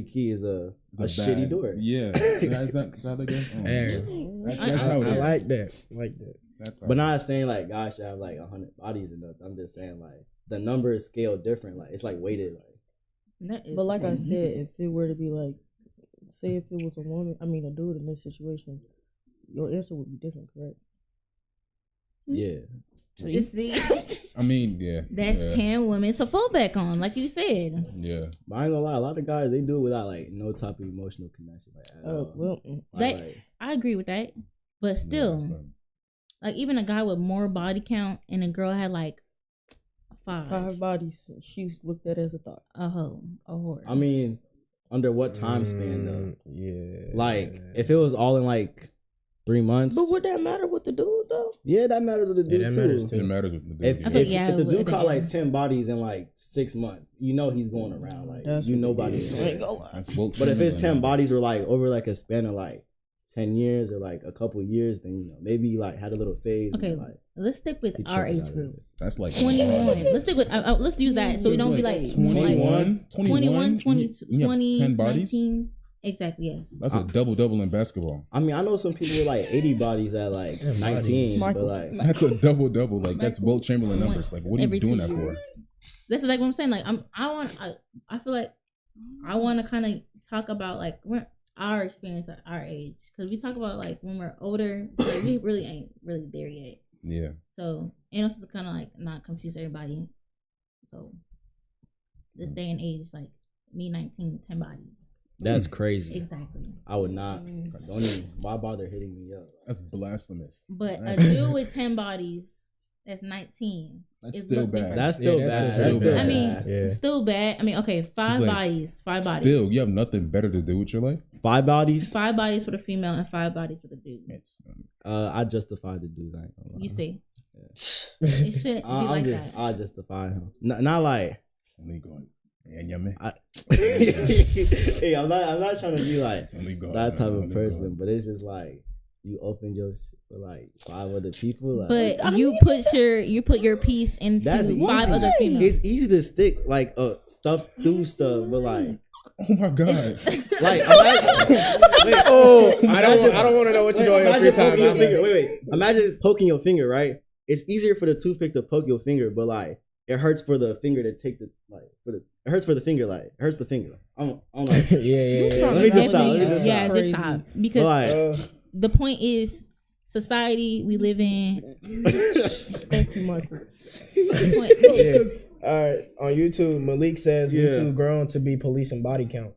key is a shitty door. Yeah, is that again? That's how it is. I like that. But not saying like gosh, I have like 100 bodies and nothing. I'm just saying like the number is scaled different. Like it's like weighted. Like. But like I said, if it were to be like, say if it was a dude in this situation, your answer would be different, correct? Yeah. See? I mean, yeah. That's 10 women to fall back on, like you said. Yeah. But I ain't gonna lie, a lot of guys, they do it without like no type of emotional connection. Like, I agree with that. But still, like even a guy with more body count and a girl had like 5 bodies, she's looked at as a thought. A whore. I mean, under what time span though? Yeah. Like if it was all in like 3 months. But would that matter with the dude though? Yeah, that matters with the dude too. It matters with the dude. If the dude caught like 10 bodies in like 6 months, you know he's going around. Like that's nobody's. But if his 10 bodies were like over like a span of like 10 years or like a couple years, then you know maybe like had a little phase. Okay, and, like, let's stick with our age group. That's like 21. Let's stick with let's use that so we don't be like 21, 20, 10 bodies. 19. Exactly, yes. That's a double in basketball. I mean, I know some people with like 80 bodies at like 19, but like that's a double. Like that's Wilt Chamberlain numbers. Like what are you doing that for? This is like what I'm saying. Like I feel like I want to kind of talk about like our experience at our age, because we talk about like when we're older, like we really ain't really there yet. Yeah. So and also to kind of like not confuse everybody. So this day and age, like me 19, 10 bodies. That's crazy. Exactly. I would not. Don't even. Why bother hitting me up? That's blasphemous. But a dude with 10 bodies that's 19. That's still bad. That's still bad. I mean, it's still bad. I mean, okay, 5 bodies. Still, you have nothing better to do with your life? 5 bodies? 5 bodies for the female and 5 bodies for the dude. I justify the dude. You see? Yeah. It shouldn't be like that. I justify him. Not like. Only going. And yummy. Hey, I'm not trying to be like that type of person, but it's just like you opened your shit for like 5 other people. Like, But you put your piece into that's 5 other females. It's easy to stick like stuff through stuff, but like. Oh my god! Like, imagine, I don't want to know what you do on your free time. Wait. Imagine poking your finger, right? It's easier for the toothpick to poke your finger, but like it hurts for the finger to take the it hurts for the finger, like it hurts the finger. I don't know. Yeah. Let me just stop. Just stop. Because the point is, society we live in. Thank you, Michael. All right, on YouTube, Malik says we too grown to be policing body count.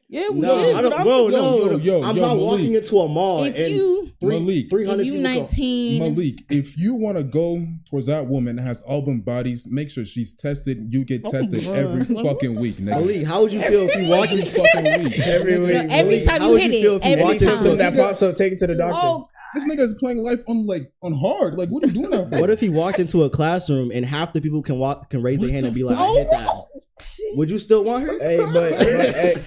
Yeah, we no, I don't. Bro, no, I'm not Malik. walking into a mall If and you 300 if you people 19, Malik, if you want to go towards that woman that has album bodies, make sure she's tested. You get tested every fucking week. Nigga. Malik, how would you feel if you walked in fucking week? Every week. Every time you hit it, every symptom that pops up, take it to the doctor. Oh, This nigga is playing life on hard. Like, what are you doing that for? What if he walked into a classroom and half the people can raise their hand and be like, I hit that? Would you still want her? Hey, yeah,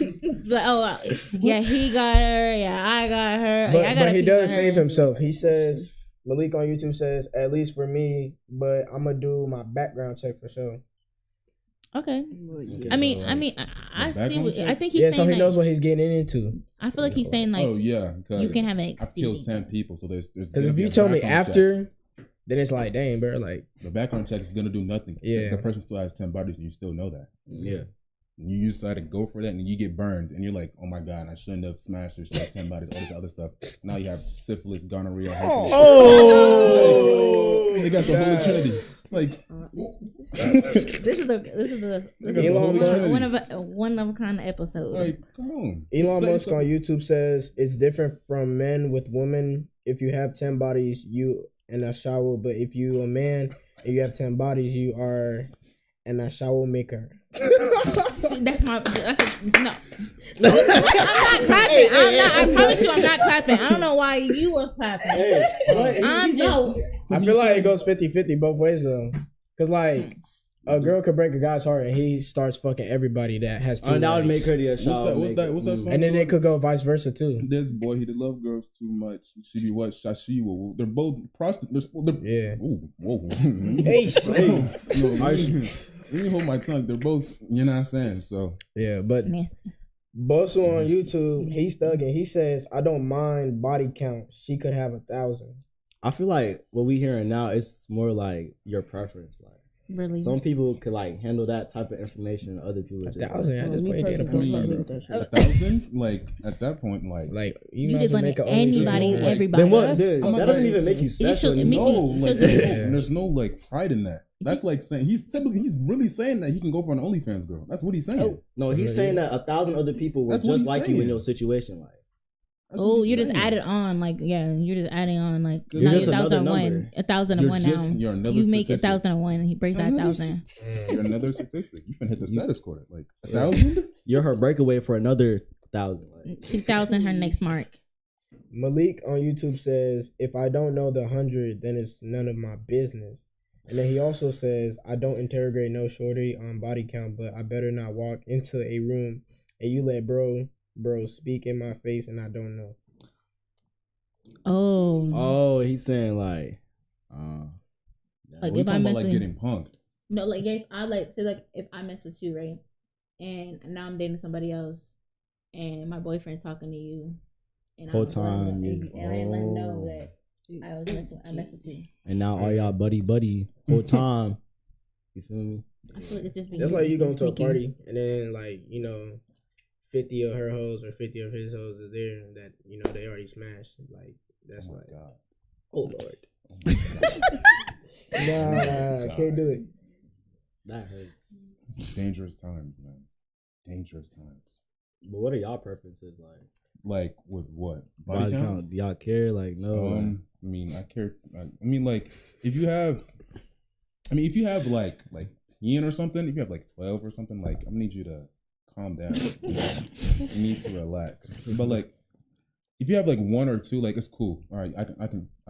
he got her. Yeah, I got her. But he does save himself. He says, Malik on YouTube says, at least for me, but I'm gonna do my background check for sure. Okay. I mean, I see. I think he's saying so he knows what he's getting into. I feel like he's saying like, you can have an. I've killed 10 people, so there's. Because if you tell me after, then it's like, dang, bro, like the background check is gonna do nothing. Yeah, the person still has 10 bodies, and you still know that. Yeah. You decide to go for that, and you get burned, and you're like, "Oh my god, I shouldn't have smashed her. She had 10 bodies, all this other stuff." Now you have syphilis, gonorrhea, herpes. They got the whole trinity. Like this is one of a kind of episode. Like, come on. Elon Musk on YouTube says it's different from men with women. If you have 10 bodies, you in a shower, but if you a man and you have 10 bodies, you are in a shower maker. That's no. I'm not clapping. I promise you, I'm not clapping. I don't know why you was clapping. I'm just. I feel like it goes 50-50 both ways though, because like a girl could break a guy's heart and he starts fucking everybody that has two. That would make her the shower. What's that song? And then it could go vice versa too. This boy, he did love girls too much. She be what? Shashiwa. They're both prostitutes. Yeah. Ooh, whoa. Hey. Let me hold my tongue. They're both, you know what I'm saying? So yeah, but Bosu on YouTube, he's thugging. He says, I don't mind body count. She could have 1,000. I feel like what we hearing now is more like your preference. Like really, some people could like handle that type of information. Other people just 1,000. I just played data points. 1,000? Like at that point, like you just want anybody, everybody. Then what? That doesn't even make you special. There's no like pride in that. That's like saying he's really saying that he can go for an OnlyFans girl. That's what he's saying. Oh, no, he's saying that 1,000 other people were just like you in your situation. Like, you just added on, like, you're just adding on, like, you're just 1,001. 1,001 now. You're another you make statistic. 1,001. He breaks that 1,000. You're another statistic. You can hit the status quota. Like 1,000. You're her breakaway for another 1,000. Like 2,000, her next mark. Malik on YouTube says, if I don't know the 100, then it's none of my business. And then he also says, I don't interrogate no shorty on body count, but I better not walk into a room and you let bro speak in my face and I don't know. Oh, he's saying like if I mess with getting punked. No, like if I mess with you, right? And now I'm dating somebody else and my boyfriend's talking to you and whole time and I ain't letting know that I mess with you. And now all y'all buddy whole time. You feel me? I feel like it's just that's like you going to a party and then 50 of her hoes or 50 of his hoes are there that they already smashed. Like that's God. Oh Lord. Nah, can't do it. That hurts. It's dangerous times, man. Dangerous times. But what are y'all preferences like? Like with what? Body count? Do y'all care? Like no. I mean, I care. I mean, like if you have like 10 or something, if you have like 12 or something, like I'm gonna need you to calm down. You need to relax. But like if you have like 1 or 2, like it's cool. All right, I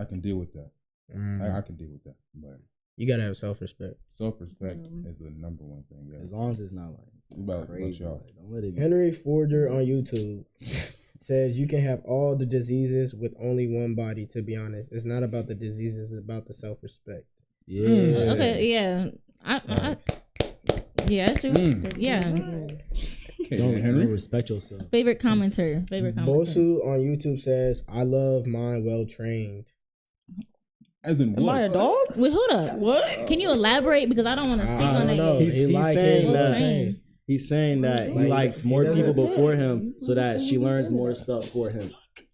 can deal with that. I can deal with that. But you gotta have self-respect. Self-respect is the number one thing. Yeah. As long as it's not like about y'all. Like, don't let it Henry Forger on YouTube. says you can have all the diseases with only one body. To be honest, it's not about the diseases; it's about the self-respect. Yeah. Okay. Yeah. Yeah. That's true. Yeah. Don't respect yourself. Favorite commenter. Bosu on YouTube says, "I love mine well trained." As in Am I a dog? Wait, hold up. What? Can you elaborate? Because I don't want to speak on that yet. He's saying that. He's saying that he Like, likes he more doesn't- people before him so that she learns more stuff for him.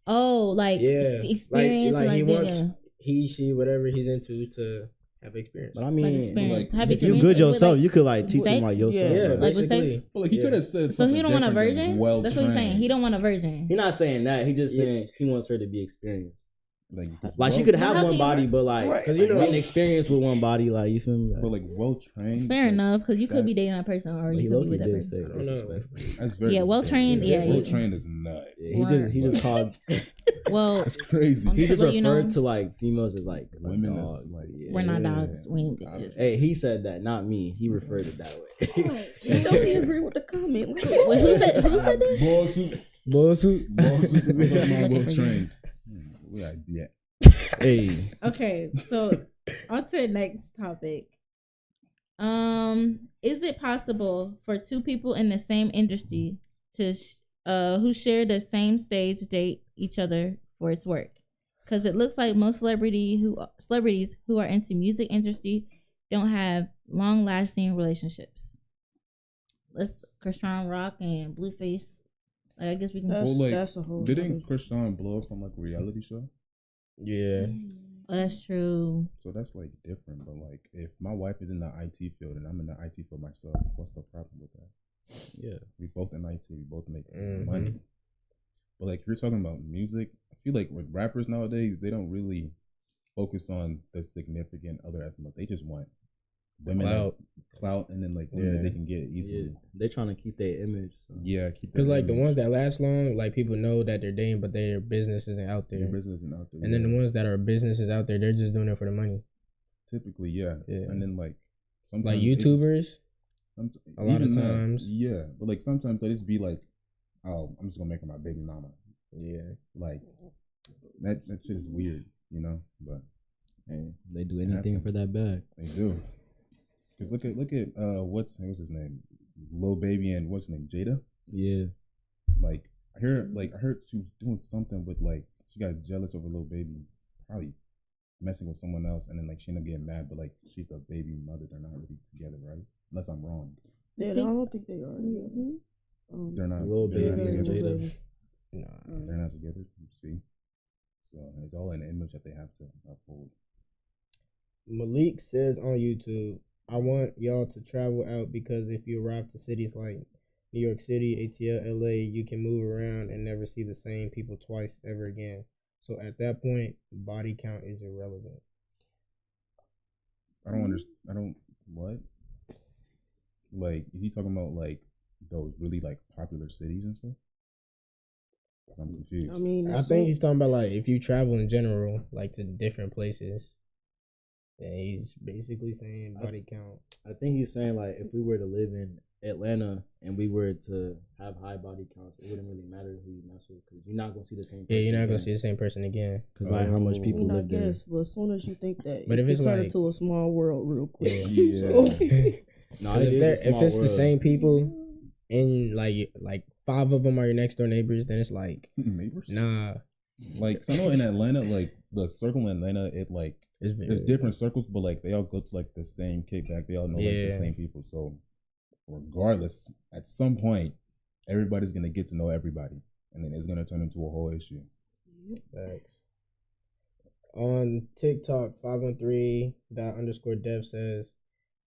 Oh, like experience. Like he wants yeah. he, she, whatever he's into to have experience. But I Like mean, experience. like, Have if you experience good with, yourself, like, you could like teach him sex? like yourself. Yeah, Like with basically. sex? Well, like he could have said. So he don't want a something different virgin? than That's what he's saying. He don't want a virgin. He's not saying that. He just saying he wants her to be experienced. Like She could Well, have how one can body, you- but like, Right. 'Cause you know, experience with one body, like you feel me? but like well trained. Fair enough, because you could be dating that person or But he you could be low-key with that did person. say I don't know. disrespectful. That's very Yeah, well trained. Yeah, well yeah. trained is nuts. Yeah, he just called. Well, That's crazy. He just Well, you referred know, to like females as like Women a dog. as, like, we're not Yeah. dogs. We ain't bitches. Hey, he said that, not me. He referred it that way. You don't agree with the comment. Wait, who said this? Bosu. Well trained. We are yeah. Hey, Okay, so on to the next topic. Is it possible for two people in the same industry to who share the same stage date each other for its work? Because it looks like most celebrities who are into music industry don't have long lasting relationships. Let's Christian Rock and Blueface. Like, I guess we can. That's a whole. Didn't Christian blow up from like a reality show? Yeah. Oh, that's true. So that's like different. But like, if my wife is in the IT field and I'm in the IT field myself, what's the problem with that? yeah, We both in IT. We both make Mhm. money. But like, if you're talking about music, I feel like with rappers nowadays, they don't really focus on the significant other aspect. They just want women clout, and then like women that they can get easily. they're trying to keep their image. So. Yeah, Because like the ones that last long, like people know that they're dating, but their business isn't out there. their business isn't out there. And then the ones that are businesses out there, they're just doing it for the money. typically, yeah. Yeah. And then like sometimes Like it just- YouTubers, a lot of even that, times. yeah. But like sometimes they just be like, oh, I'm just gonna make her my baby mama. Yeah. Like that shit is weird, you know. But Hey, they do anything for that bag. they do. Cause look at what's his name, Lil Baby, and what's his name, Jada. Yeah, Like I heard she was doing something with like she got jealous over Lil Baby, probably messing with someone else, and then like she ended up getting mad, but like she's the baby mother. They're not really together, right? Unless I'm wrong. Yeah, I don't think they are. They're not. Lil they're not Baby and together. Jada. Nah. They're not together. You see, so it's all an image that they have to uphold. Malik says on YouTube, I want y'all to travel out because if you arrive to cities like New York City, ATL, LA, you can move around and never see the same people twice ever again. So at that point, body count is irrelevant. I don't understand. I don't what. Like, is he talking about like those really like popular cities and stuff? I'm confused. I mean, I think he's talking about like if you travel in general, like to different places. Then he's basically saying body count. I think he's saying like if we were to live in Atlanta and we were to have high body counts, it wouldn't really matter who you mess with because you're not gonna see the same person. Yeah, you're not gonna again. see the same person again. Because like how much people I live there. guess, but as soon as you think that, But it if can it's turn like- into a small world real quick. Yeah. So, No, Because it if, is a small if it's the world. same people and like 5 of them are your next door neighbors, then it's like Neighbors. nah. Like, 'cause I know in Atlanta, like the circle in Atlanta, it like It's there's different circles, but like they all go to like the same kickback. They all know like the Yeah. same people. So regardless, at some point, everybody's gonna get to know everybody, and then it's gonna turn into a whole issue. Facts. On TikTok, 513._dev says,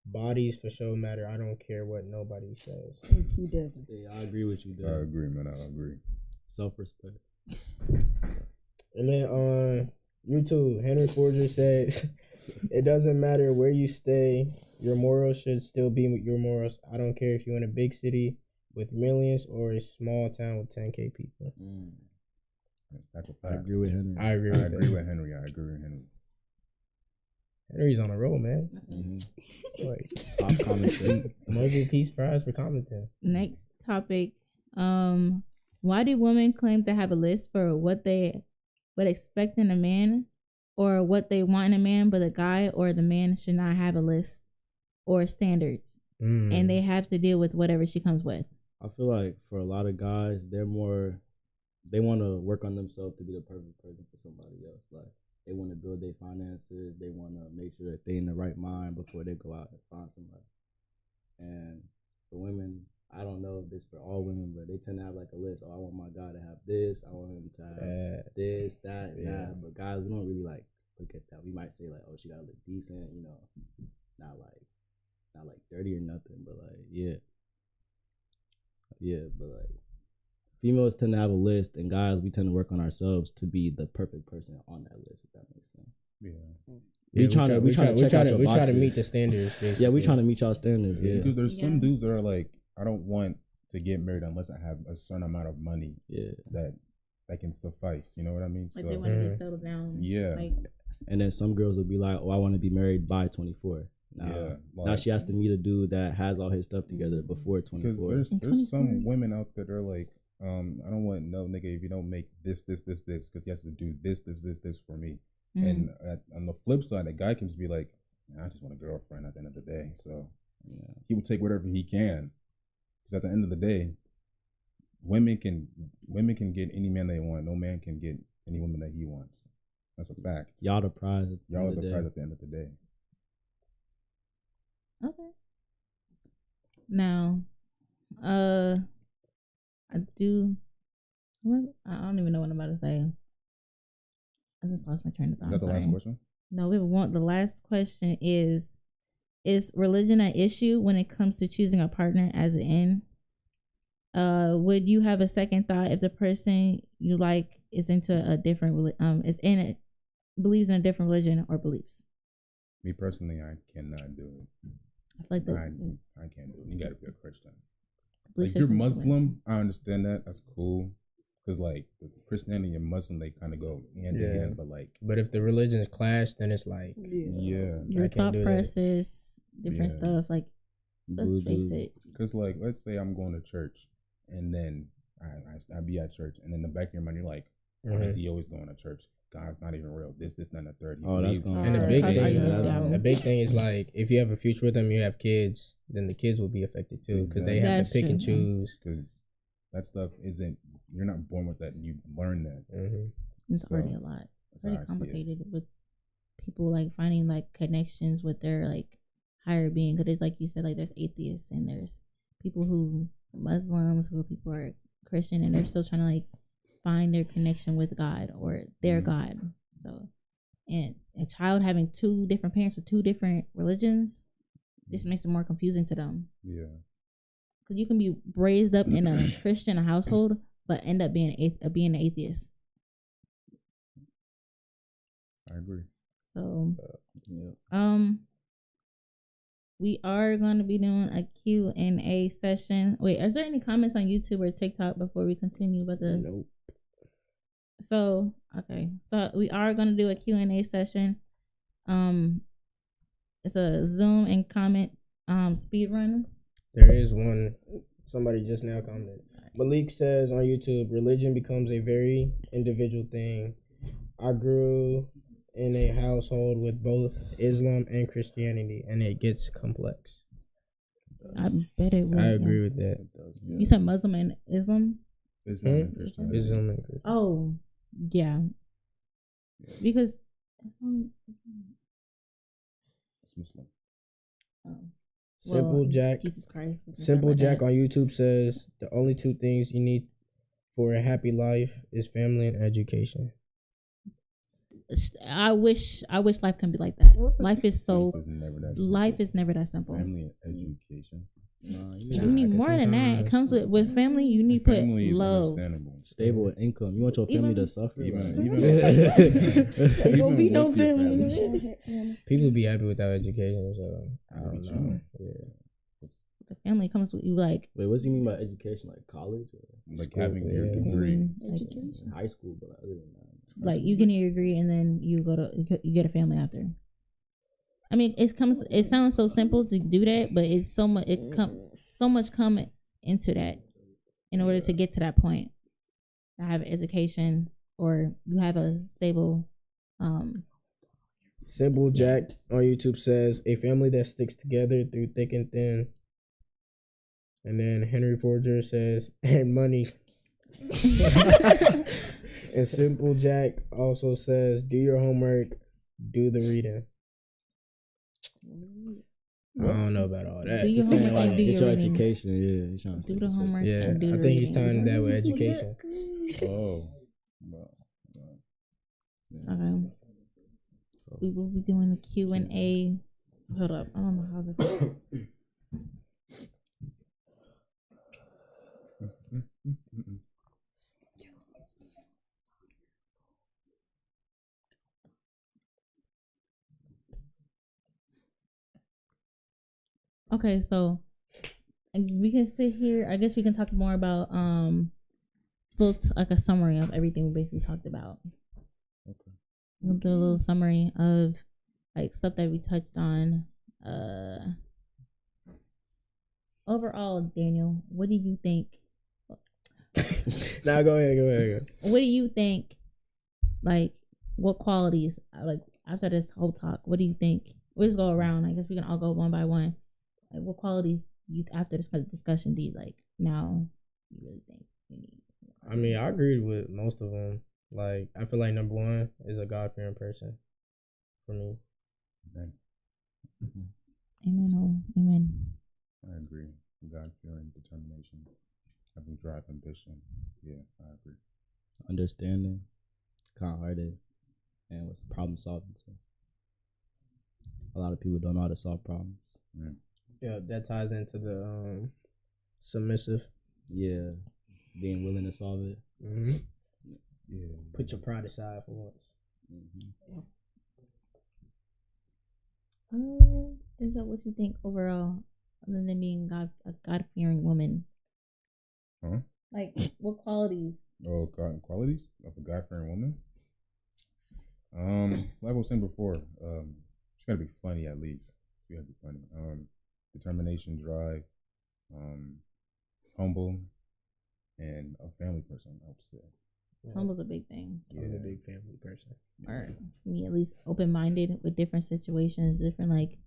bodies for sure matter. I don't care what nobody says. thank you, Devin. Yeah, I agree with you, I Dad. agree, man. I agree. Self-respect. And then on YouTube, Henry Forger says, it doesn't matter where you stay, your morals should still be your morals. I don't care if you're in a big city with millions or a small town with 10K people. That's a I fact. agree with Henry. I agree I with agree that. with Henry. I agree with Henry. Henry's on a roll, man. Mm-hmm. Like, Top commenter. Mobile Peace Prize for commenting. Next topic. Why do women claim to have a list for what they would expect in a man or what they want in a man, but the guy or the man should not have a list or standards, and they have to deal with whatever she comes with? I feel like for a lot of guys, they want to work on themselves to be the perfect person for somebody else. Like, they want to build their finances. They want to make sure that they're in the right mind before they go out and find somebody. And for women, I don't know if this for all women, but they tend to have like a list. Oh, I want my guy to have this. I want him to have this, that, and that. But guys, we don't really like look at that. We might say like, oh, she gotta look decent, you know, not like dirty or nothing, but like but like females tend to have a list, and guys, we tend to work on ourselves to be the perfect person on that list. If that makes sense. We try to meet the standards. Basically. Yeah, we trying to meet y'all standards. Yeah, because there's some dudes that are like, I don't want to get married unless I have a certain amount of money. Yeah, that can suffice. You know what I mean? Like, so they want to get settled down. Yeah. Like, and then some girls will be like, "Oh, I want to be married by 24." Now she has to meet a dude that has all his stuff together before 24. Because there's some women out there that are like, I don't want no nigga if you don't make this, because he has to do this for me. And on the flip side, a guy can just be like, I just want a girlfriend at the end of the day. So he will take whatever he can. Because at the end of the day, women can get any man they want. No man can get any woman that he wants. That's a fact. Y'all the prize. Y'all are the prize at the end of the day. Okay. Now, I don't even know what I'm about to say. I just lost my train of thought. Is that the last question? No, the last question is religion an issue when it comes to choosing a partner as an end? Would you have a second thought if the person you like is into a different believes in a different religion or beliefs? Me personally, I cannot do it. I feel like I can't do it. You gotta be a Christian. Like, you're Muslim, I understand that. That's cool. Because like Christianity and Muslim, they kind of go hand in hand. But if the religions clash, then it's like your thought process, different stuff. Like, let's face it. Because like, let's say I'm going to church, and then I be at church, and in the back of your mind, you're like, why is he always going to church? God's not even real. This, and the third. And the big thing is like, if you have a future with them, you have kids, then the kids will be affected too, because they have to pick and choose. Because that stuff isn't. You're not born with that. You learn that. It's already a lot. It's already complicated with people like finding like connections with their like higher being. Because it's like you said, like there's atheists and there's people who are Muslims, who people are Christian, and they're still trying to like find their connection with God or their God. So, and a child having two different parents with two different religions just makes it more confusing to them. Yeah. Because you can be raised up in a Christian household, but end up being an atheist. I agree. So, we are going to be doing a Q&A session. Wait, is there any comments on YouTube or TikTok before we continue with the? Nope. So, okay. So we are going to do a Q&A session. It's a Zoom and comment speed run. There is one. Somebody just now commented. Malik says on YouTube, religion becomes a very individual thing. I grew in a household with both Islam and Christianity, and it gets complex. I bet it will. I agree with that. You said Muslim and Islam? Islam and Christianity. Islam and Christianity. Oh, yeah. Because it's Muslim. Simple Jack. Jesus Christ. Simple Jack on YouTube says the only two things you need for a happy life is family and education. I wish life can be like that. Life is never that simple. Family and education. You need more than that. It comes with family. You need to put love, stable income. You want your family to suffer. There be no family. People be happy without education, so I don't know. Yeah. The family comes with you like. Wait, what does he mean by education? Like college, or like having your degree, education, high school, but other than that. Like you get your degree and then you get a family after. I mean, it sounds so simple to do that, but it's so much. So much come into that in order to get to that point. that have education or you have a stable Simple Jack on YouTube says a family that sticks together through thick and thin. And then Henry Forger says and money. And Simple Jack also says do your homework, do the reading. I don't know about all that. Do your He's saying, homework and do get your your reading. education. Yeah, he's trying to Do the homework Yeah, and do the I think he's reading. tying that with education. Oh. Okay. We will be doing the Q&A. Hold up. I don't know how to. Okay, so we can sit here. I guess we can talk more about like a summary of everything we basically talked about. Okay. We'll do a little summary of like stuff that we touched on. Overall, Daniel, what do you think? Now go ahead. What do you think? Like, what qualities? Like after this whole talk, what do you think? We'll just go around. I guess we can all go one by one. Like, what qualities you after this discussion do you like now? You really think you need? I mean, I agreed with most of them. Like, I feel like number one is a God-fearing person for me. Amen. Amen. Oh, amen. I agree. God-fearing, determination, having drive, ambition. Yeah, I agree. Understanding, kind-hearted, and what's problem solving. So a lot of people don't know how to solve problems. Yeah. Yeah, that ties into the submissive. Yeah, being willing to solve it. Mm-hmm. Yeah. Put your pride aside for once. Mm-hmm. Is that what you think overall, other than being a God-fearing woman? Huh? Like, what qualities? Oh, God, qualities of a God-fearing woman. Like I was saying before, she's gotta be funny at least. She gotta be funny. Determination, drive, humble, and a family person, I would say. Yeah. Humble's a big thing. Yeah. I'm a big family person. Or for me, at least, open-minded with different situations, different like.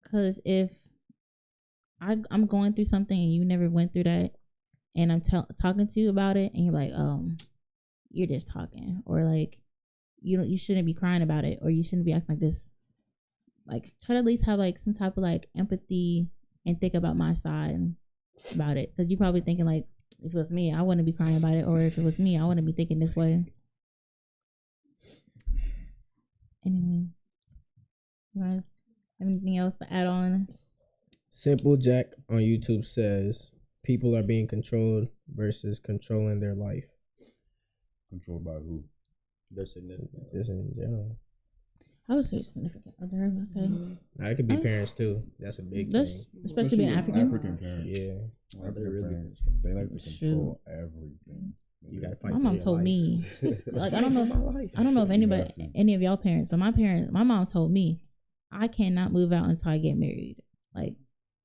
Because if I'm going through something and you never went through that, and I'm talking to you about it, and you're like, you're just talking, or like, you shouldn't be crying about it, or you shouldn't be acting like this. Like, try to at least have like some type of like empathy and think about my side about it, because you're probably thinking like, if it was me, I wouldn't be crying about it, or if it was me, I wouldn't be thinking this way. Anyway, you guys have anything else to add on? Simple Jack on YouTube says people are being controlled versus controlling their life. Controlled by who? They're significant. Just in general. I would say significant other. I would say Now, it could be parents too. That's a big thing. especially being African. African parents. Yeah. African really parents. They like to control everything. You gotta fight. My for mom your told life. me, like, I don't know if any of y'all parents, but my mom told me I cannot move out until I get married. Like,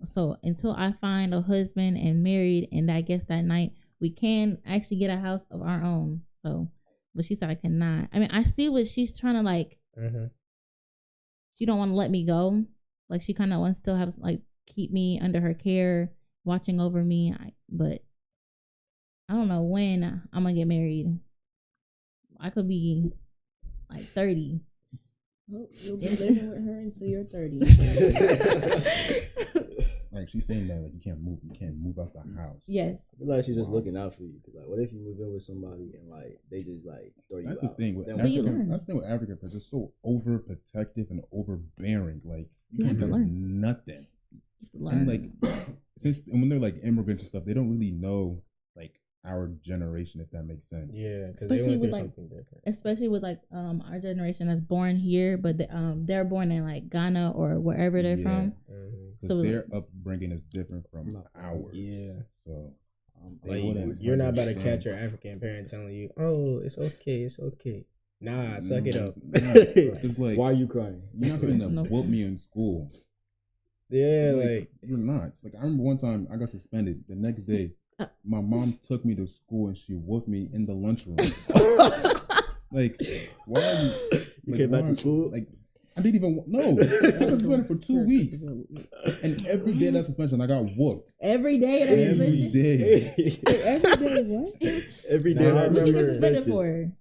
so until I find a husband and married, and I guess that night we can actually get a house of our own. So, but she said I cannot. I mean, I see what she's trying to like. Mm-hmm. She don't want to let me go. Like, she kind of wants to still have like keep me under her care, watching over me. But I don't know when I'm gonna get married. I could be like 30. Well, you'll be living with her until you're 30. Like, she's saying that like you can't move out the house. Yes. I feel like she's just looking out for you. Cause like, what if you move in with somebody and like they just like throw you That's out? the thing with Then African. That's the thing with African parents. They're so overprotective and overbearing. Like, you can't do nothing. And like, and when they're like immigrants and stuff, they don't really know like our generation, if that makes sense. Yeah, because they went through something different. Especially with like our generation that's born here, but they're born in like Ghana or wherever they're from. Mm-hmm. So their upbringing is different from ours. Yeah. So like, you're not about to catch your African parent telling you, "Oh, it's okay." Nah, suck it up. It's like, why are you crying? You're not gonna whoop me in school. Yeah, like you're not. Like, I remember one time I got suspended. The next day, My mom took me to school and she whooped me in the lunchroom. Like, why are you? You came back to school? Like, I didn't even no. I was suspended for 2 weeks, and every day of that suspension, I got whooped. Every day of that Every suspension? day. Every day what? Every day. Nah, I What you remember get suspended for?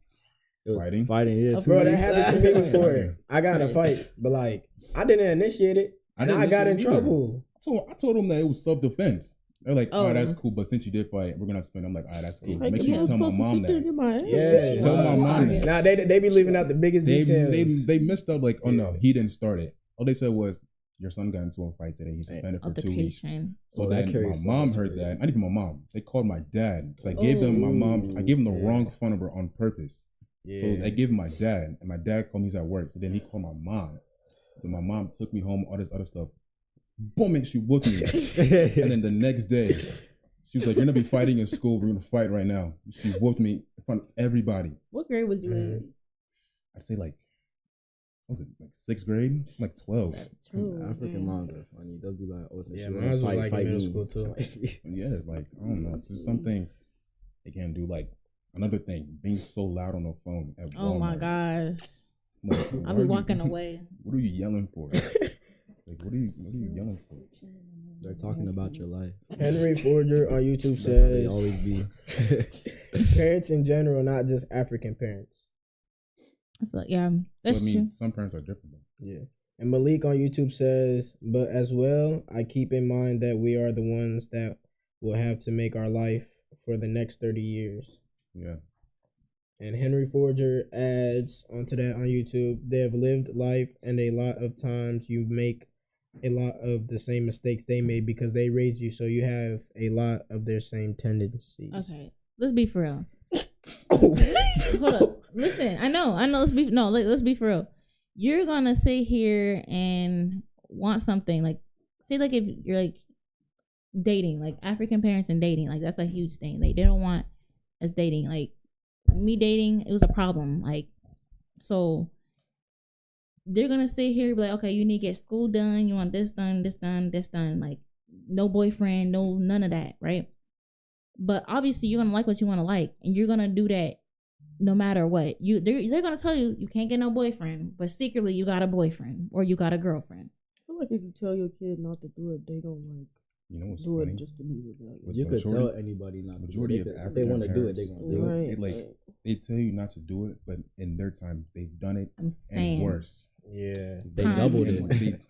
Fighting, yeah. Bro, that weeks. happened to me before. I got in a fight, but like I didn't initiate it, and I got in trouble. I told them that it was self-defense. They're like, Oh. oh, that's cool, but since you did fight, we're gonna spend. I'm like, all right, that's cool. Like, Make if sure I you was tell my supposed to mom sit there and that. get my ass Yeah, whooped. Tell my mom that. Nah, they be leaving out the biggest details. They messed up. Like, oh no, he didn't start it. All they said was, your son got into a fight today. He's suspended for 2 weeks. So Oh, that then carries my mom so much heard weight. that. Not even my mom. They called my dad because I gave them my mom. I gave him the wrong phone number on purpose. Yeah. So I gave him my dad, and my dad called me. He's at work. So then he called my mom. So my mom took me home. All this other stuff. Boom! And she whooped me. And then the next day, she was like, "You're gonna be fighting in school. We're gonna fight right now." She whooped me in front of everybody. What grade was you in? I'd say like, what was it, like 6th grade? Like 12. African moms are funny. They'll be like, oh, so Yeah, she mine wanna was fight, like fight in middle me. school too. Yeah, like I don't know. It's just some things they can't do. Like another thing, being so loud on the phone at Walmart. Oh my gosh. Like, I'll be walking away. What are you yelling for? Like, what are you yelling for? They're talking about your life. Henry Forger on YouTube That's how they says, always be. parents in general, not just African parents. I feel like, yeah, that's I mean, true. some parents are different. Though. Yeah. And Malik on YouTube says, but as well, I keep in mind that we are the ones that will have to make our life for the next 30 years. Yeah. And Henry Forger adds onto that on YouTube, they have lived life, and a lot of times you make a lot of the same mistakes they made because they raised you, so you have a lot of their same tendencies. Okay, let's be for real. Hold up. Listen, I know. Let's be for real. You're gonna sit here and want something like, say, like if you're like dating, like African parents and dating, like that's a huge thing. Like they don't want us dating. Like me dating, it was a problem. Like so, they're gonna sit here and be like, okay, you need to get school done. You want this done, this done, this done. Like no boyfriend, no none of that, right? But obviously, you're gonna like what you want to like, and you're gonna do that no matter what. They're gonna tell you you can't get no boyfriend, but secretly you got a boyfriend or you got a girlfriend. I feel like if you tell your kid not to do it, they don't like You know what's do funny? it just to be rebellious. With You could majority- tell anybody not to do majority it. of If they want to do it, African they're gonna do it. Right. They tell you not to do it, but in their time, they've done it I'm saying and worse. Yeah. They Times. doubled And it.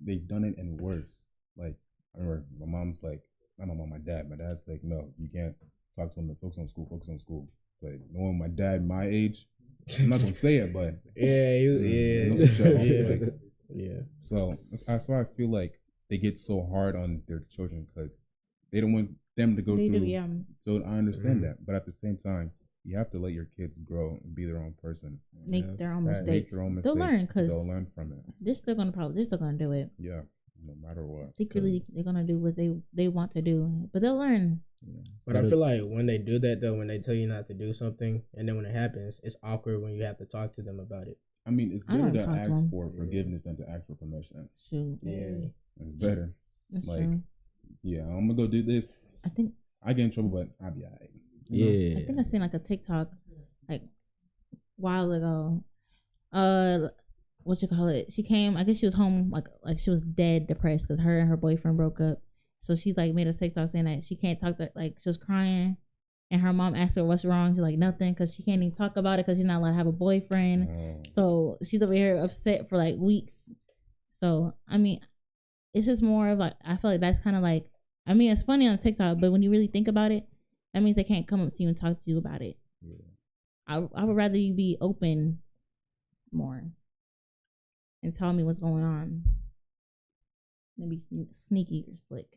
they've done it and worse. Like I remember my mom's like, not my mom, my dad. My dad's like, no, you can't talk to him and focus on school. But knowing my dad my age, I'm not gonna say it, but Yeah. no, for sure. Yeah. Like, Yeah. so that's why I feel like they get so hard on their children because they don't want them to go they through. do, yeah. So I understand that, but at the same time, you have to let your kids grow and be their own person. Make their own Right, mistakes. Make their own mistakes. They'll learn because they'll learn from it. they're still gonna do it. Yeah, no matter what. Secretly, they're gonna do what they want to do, but they'll learn. But I feel like when they do that though, when they tell you not to do something, and then when it happens, it's awkward when you have to talk to them about it. I mean, it's I better don't to talk to ask them. for forgiveness than to ask for permission. Shoot, Yeah. It's better. that's Like, true. yeah, I'm gonna go do this. I think I get in trouble, but I'll be alright. Yeah. I think I seen like a TikTok like a while ago. What you call it? She came. I guess she was home like she was dead depressed because her and her boyfriend broke up. So she like made a TikTok saying that she can't talk to, like she was crying, and her mom asked her what's wrong. She's like nothing because she can't even talk about it because she's not allowed to have a boyfriend. So she's over here upset for like weeks. So I mean, it's just more of like I feel like that's kind of like, I mean it's funny on TikTok, but when you really think about it, that means they can't come up to you and talk to you about it. Yeah. I would rather you be open more and tell me what's going on than be sneaky or slick.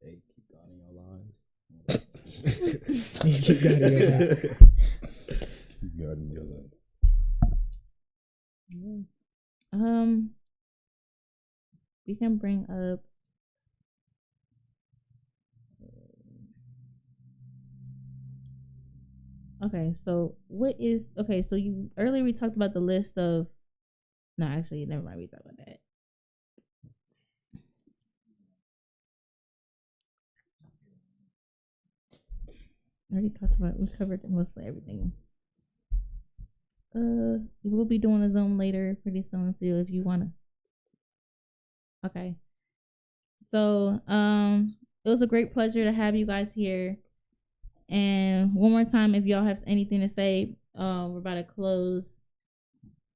Hey, keep God in your lives. Keep God in your life. Keep God in your life. We can bring up. Okay, so so you earlier we talked about the list of. No, actually, never mind. We talked about that. already talked about it. We covered mostly everything. We'll be doing a Zoom later pretty soon, so if you wanna. Okay. So, it was a great pleasure to have you guys here. And one more time, if y'all have anything to say, we're about to close.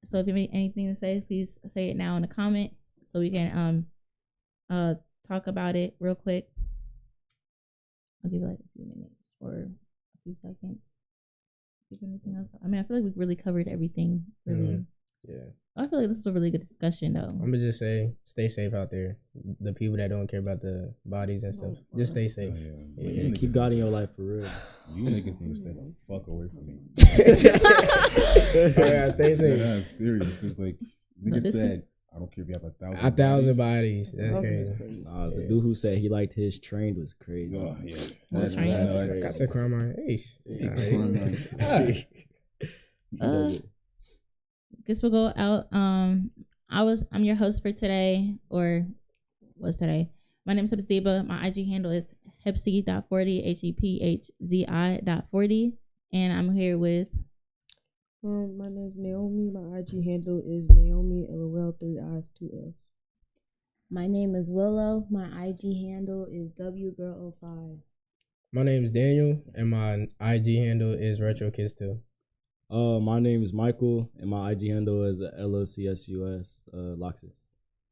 So if you have anything to say, please say it now in the comments so we can talk about it real quick. I'll give you like a few minutes or a few seconds. Anything else? I mean, I feel like we really covered everything. Really. Yeah. I feel like this was a really good discussion, though. I'm gonna just say, stay safe out there. The people that don't care about the bodies and stuff, just stay safe. Yeah, keep God in your life for real. You niggas need to stay the fuck away from me. Yeah, stay safe. Yeah, that's serious. Because like niggas said, I don't care if you have 1,000. 1,000 bodies. That's crazy. The dude who said he liked his trained was crazy. Oh yeah, That's crazy. That's a crime on Ace. Guess we'll go out. I'm your host for today, or was today. My name is Hepzibah. My IG handle is hepzi.40, HEPHZI.40, and I'm here with. My name is Naomi. My IG handle is Naomi LOL 3 I's 2 L's. My name is Willow. My IG handle is WGirl05. My name is Daniel, and my IG handle is RetroKids2. My name is Michael, and my IG handle is LOCSUS Loxus.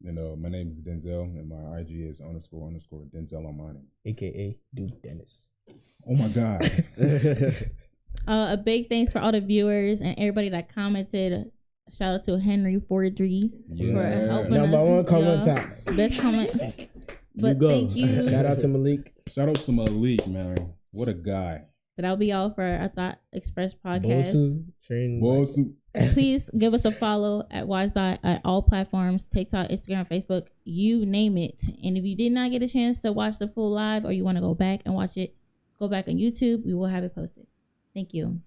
And my name is Denzel, and my IG is __Denzel on mine, AKA Duke Dennis. Oh my god. A big thanks for all the viewers and everybody that commented. Shout out to Henry Fordry for helping Number us. one comment top. Best comment. But thank you. Shout out to Malik. Shout out to Malik, man. What a guy. But that'll be all for our Thought Express podcast. Bosu. Please give us a follow at Wyattsdot at all platforms, TikTok, Instagram, Facebook, you name it. And if you did not get a chance to watch the full live or you want to go back and watch it, go back on YouTube. We will have it posted. Thank you.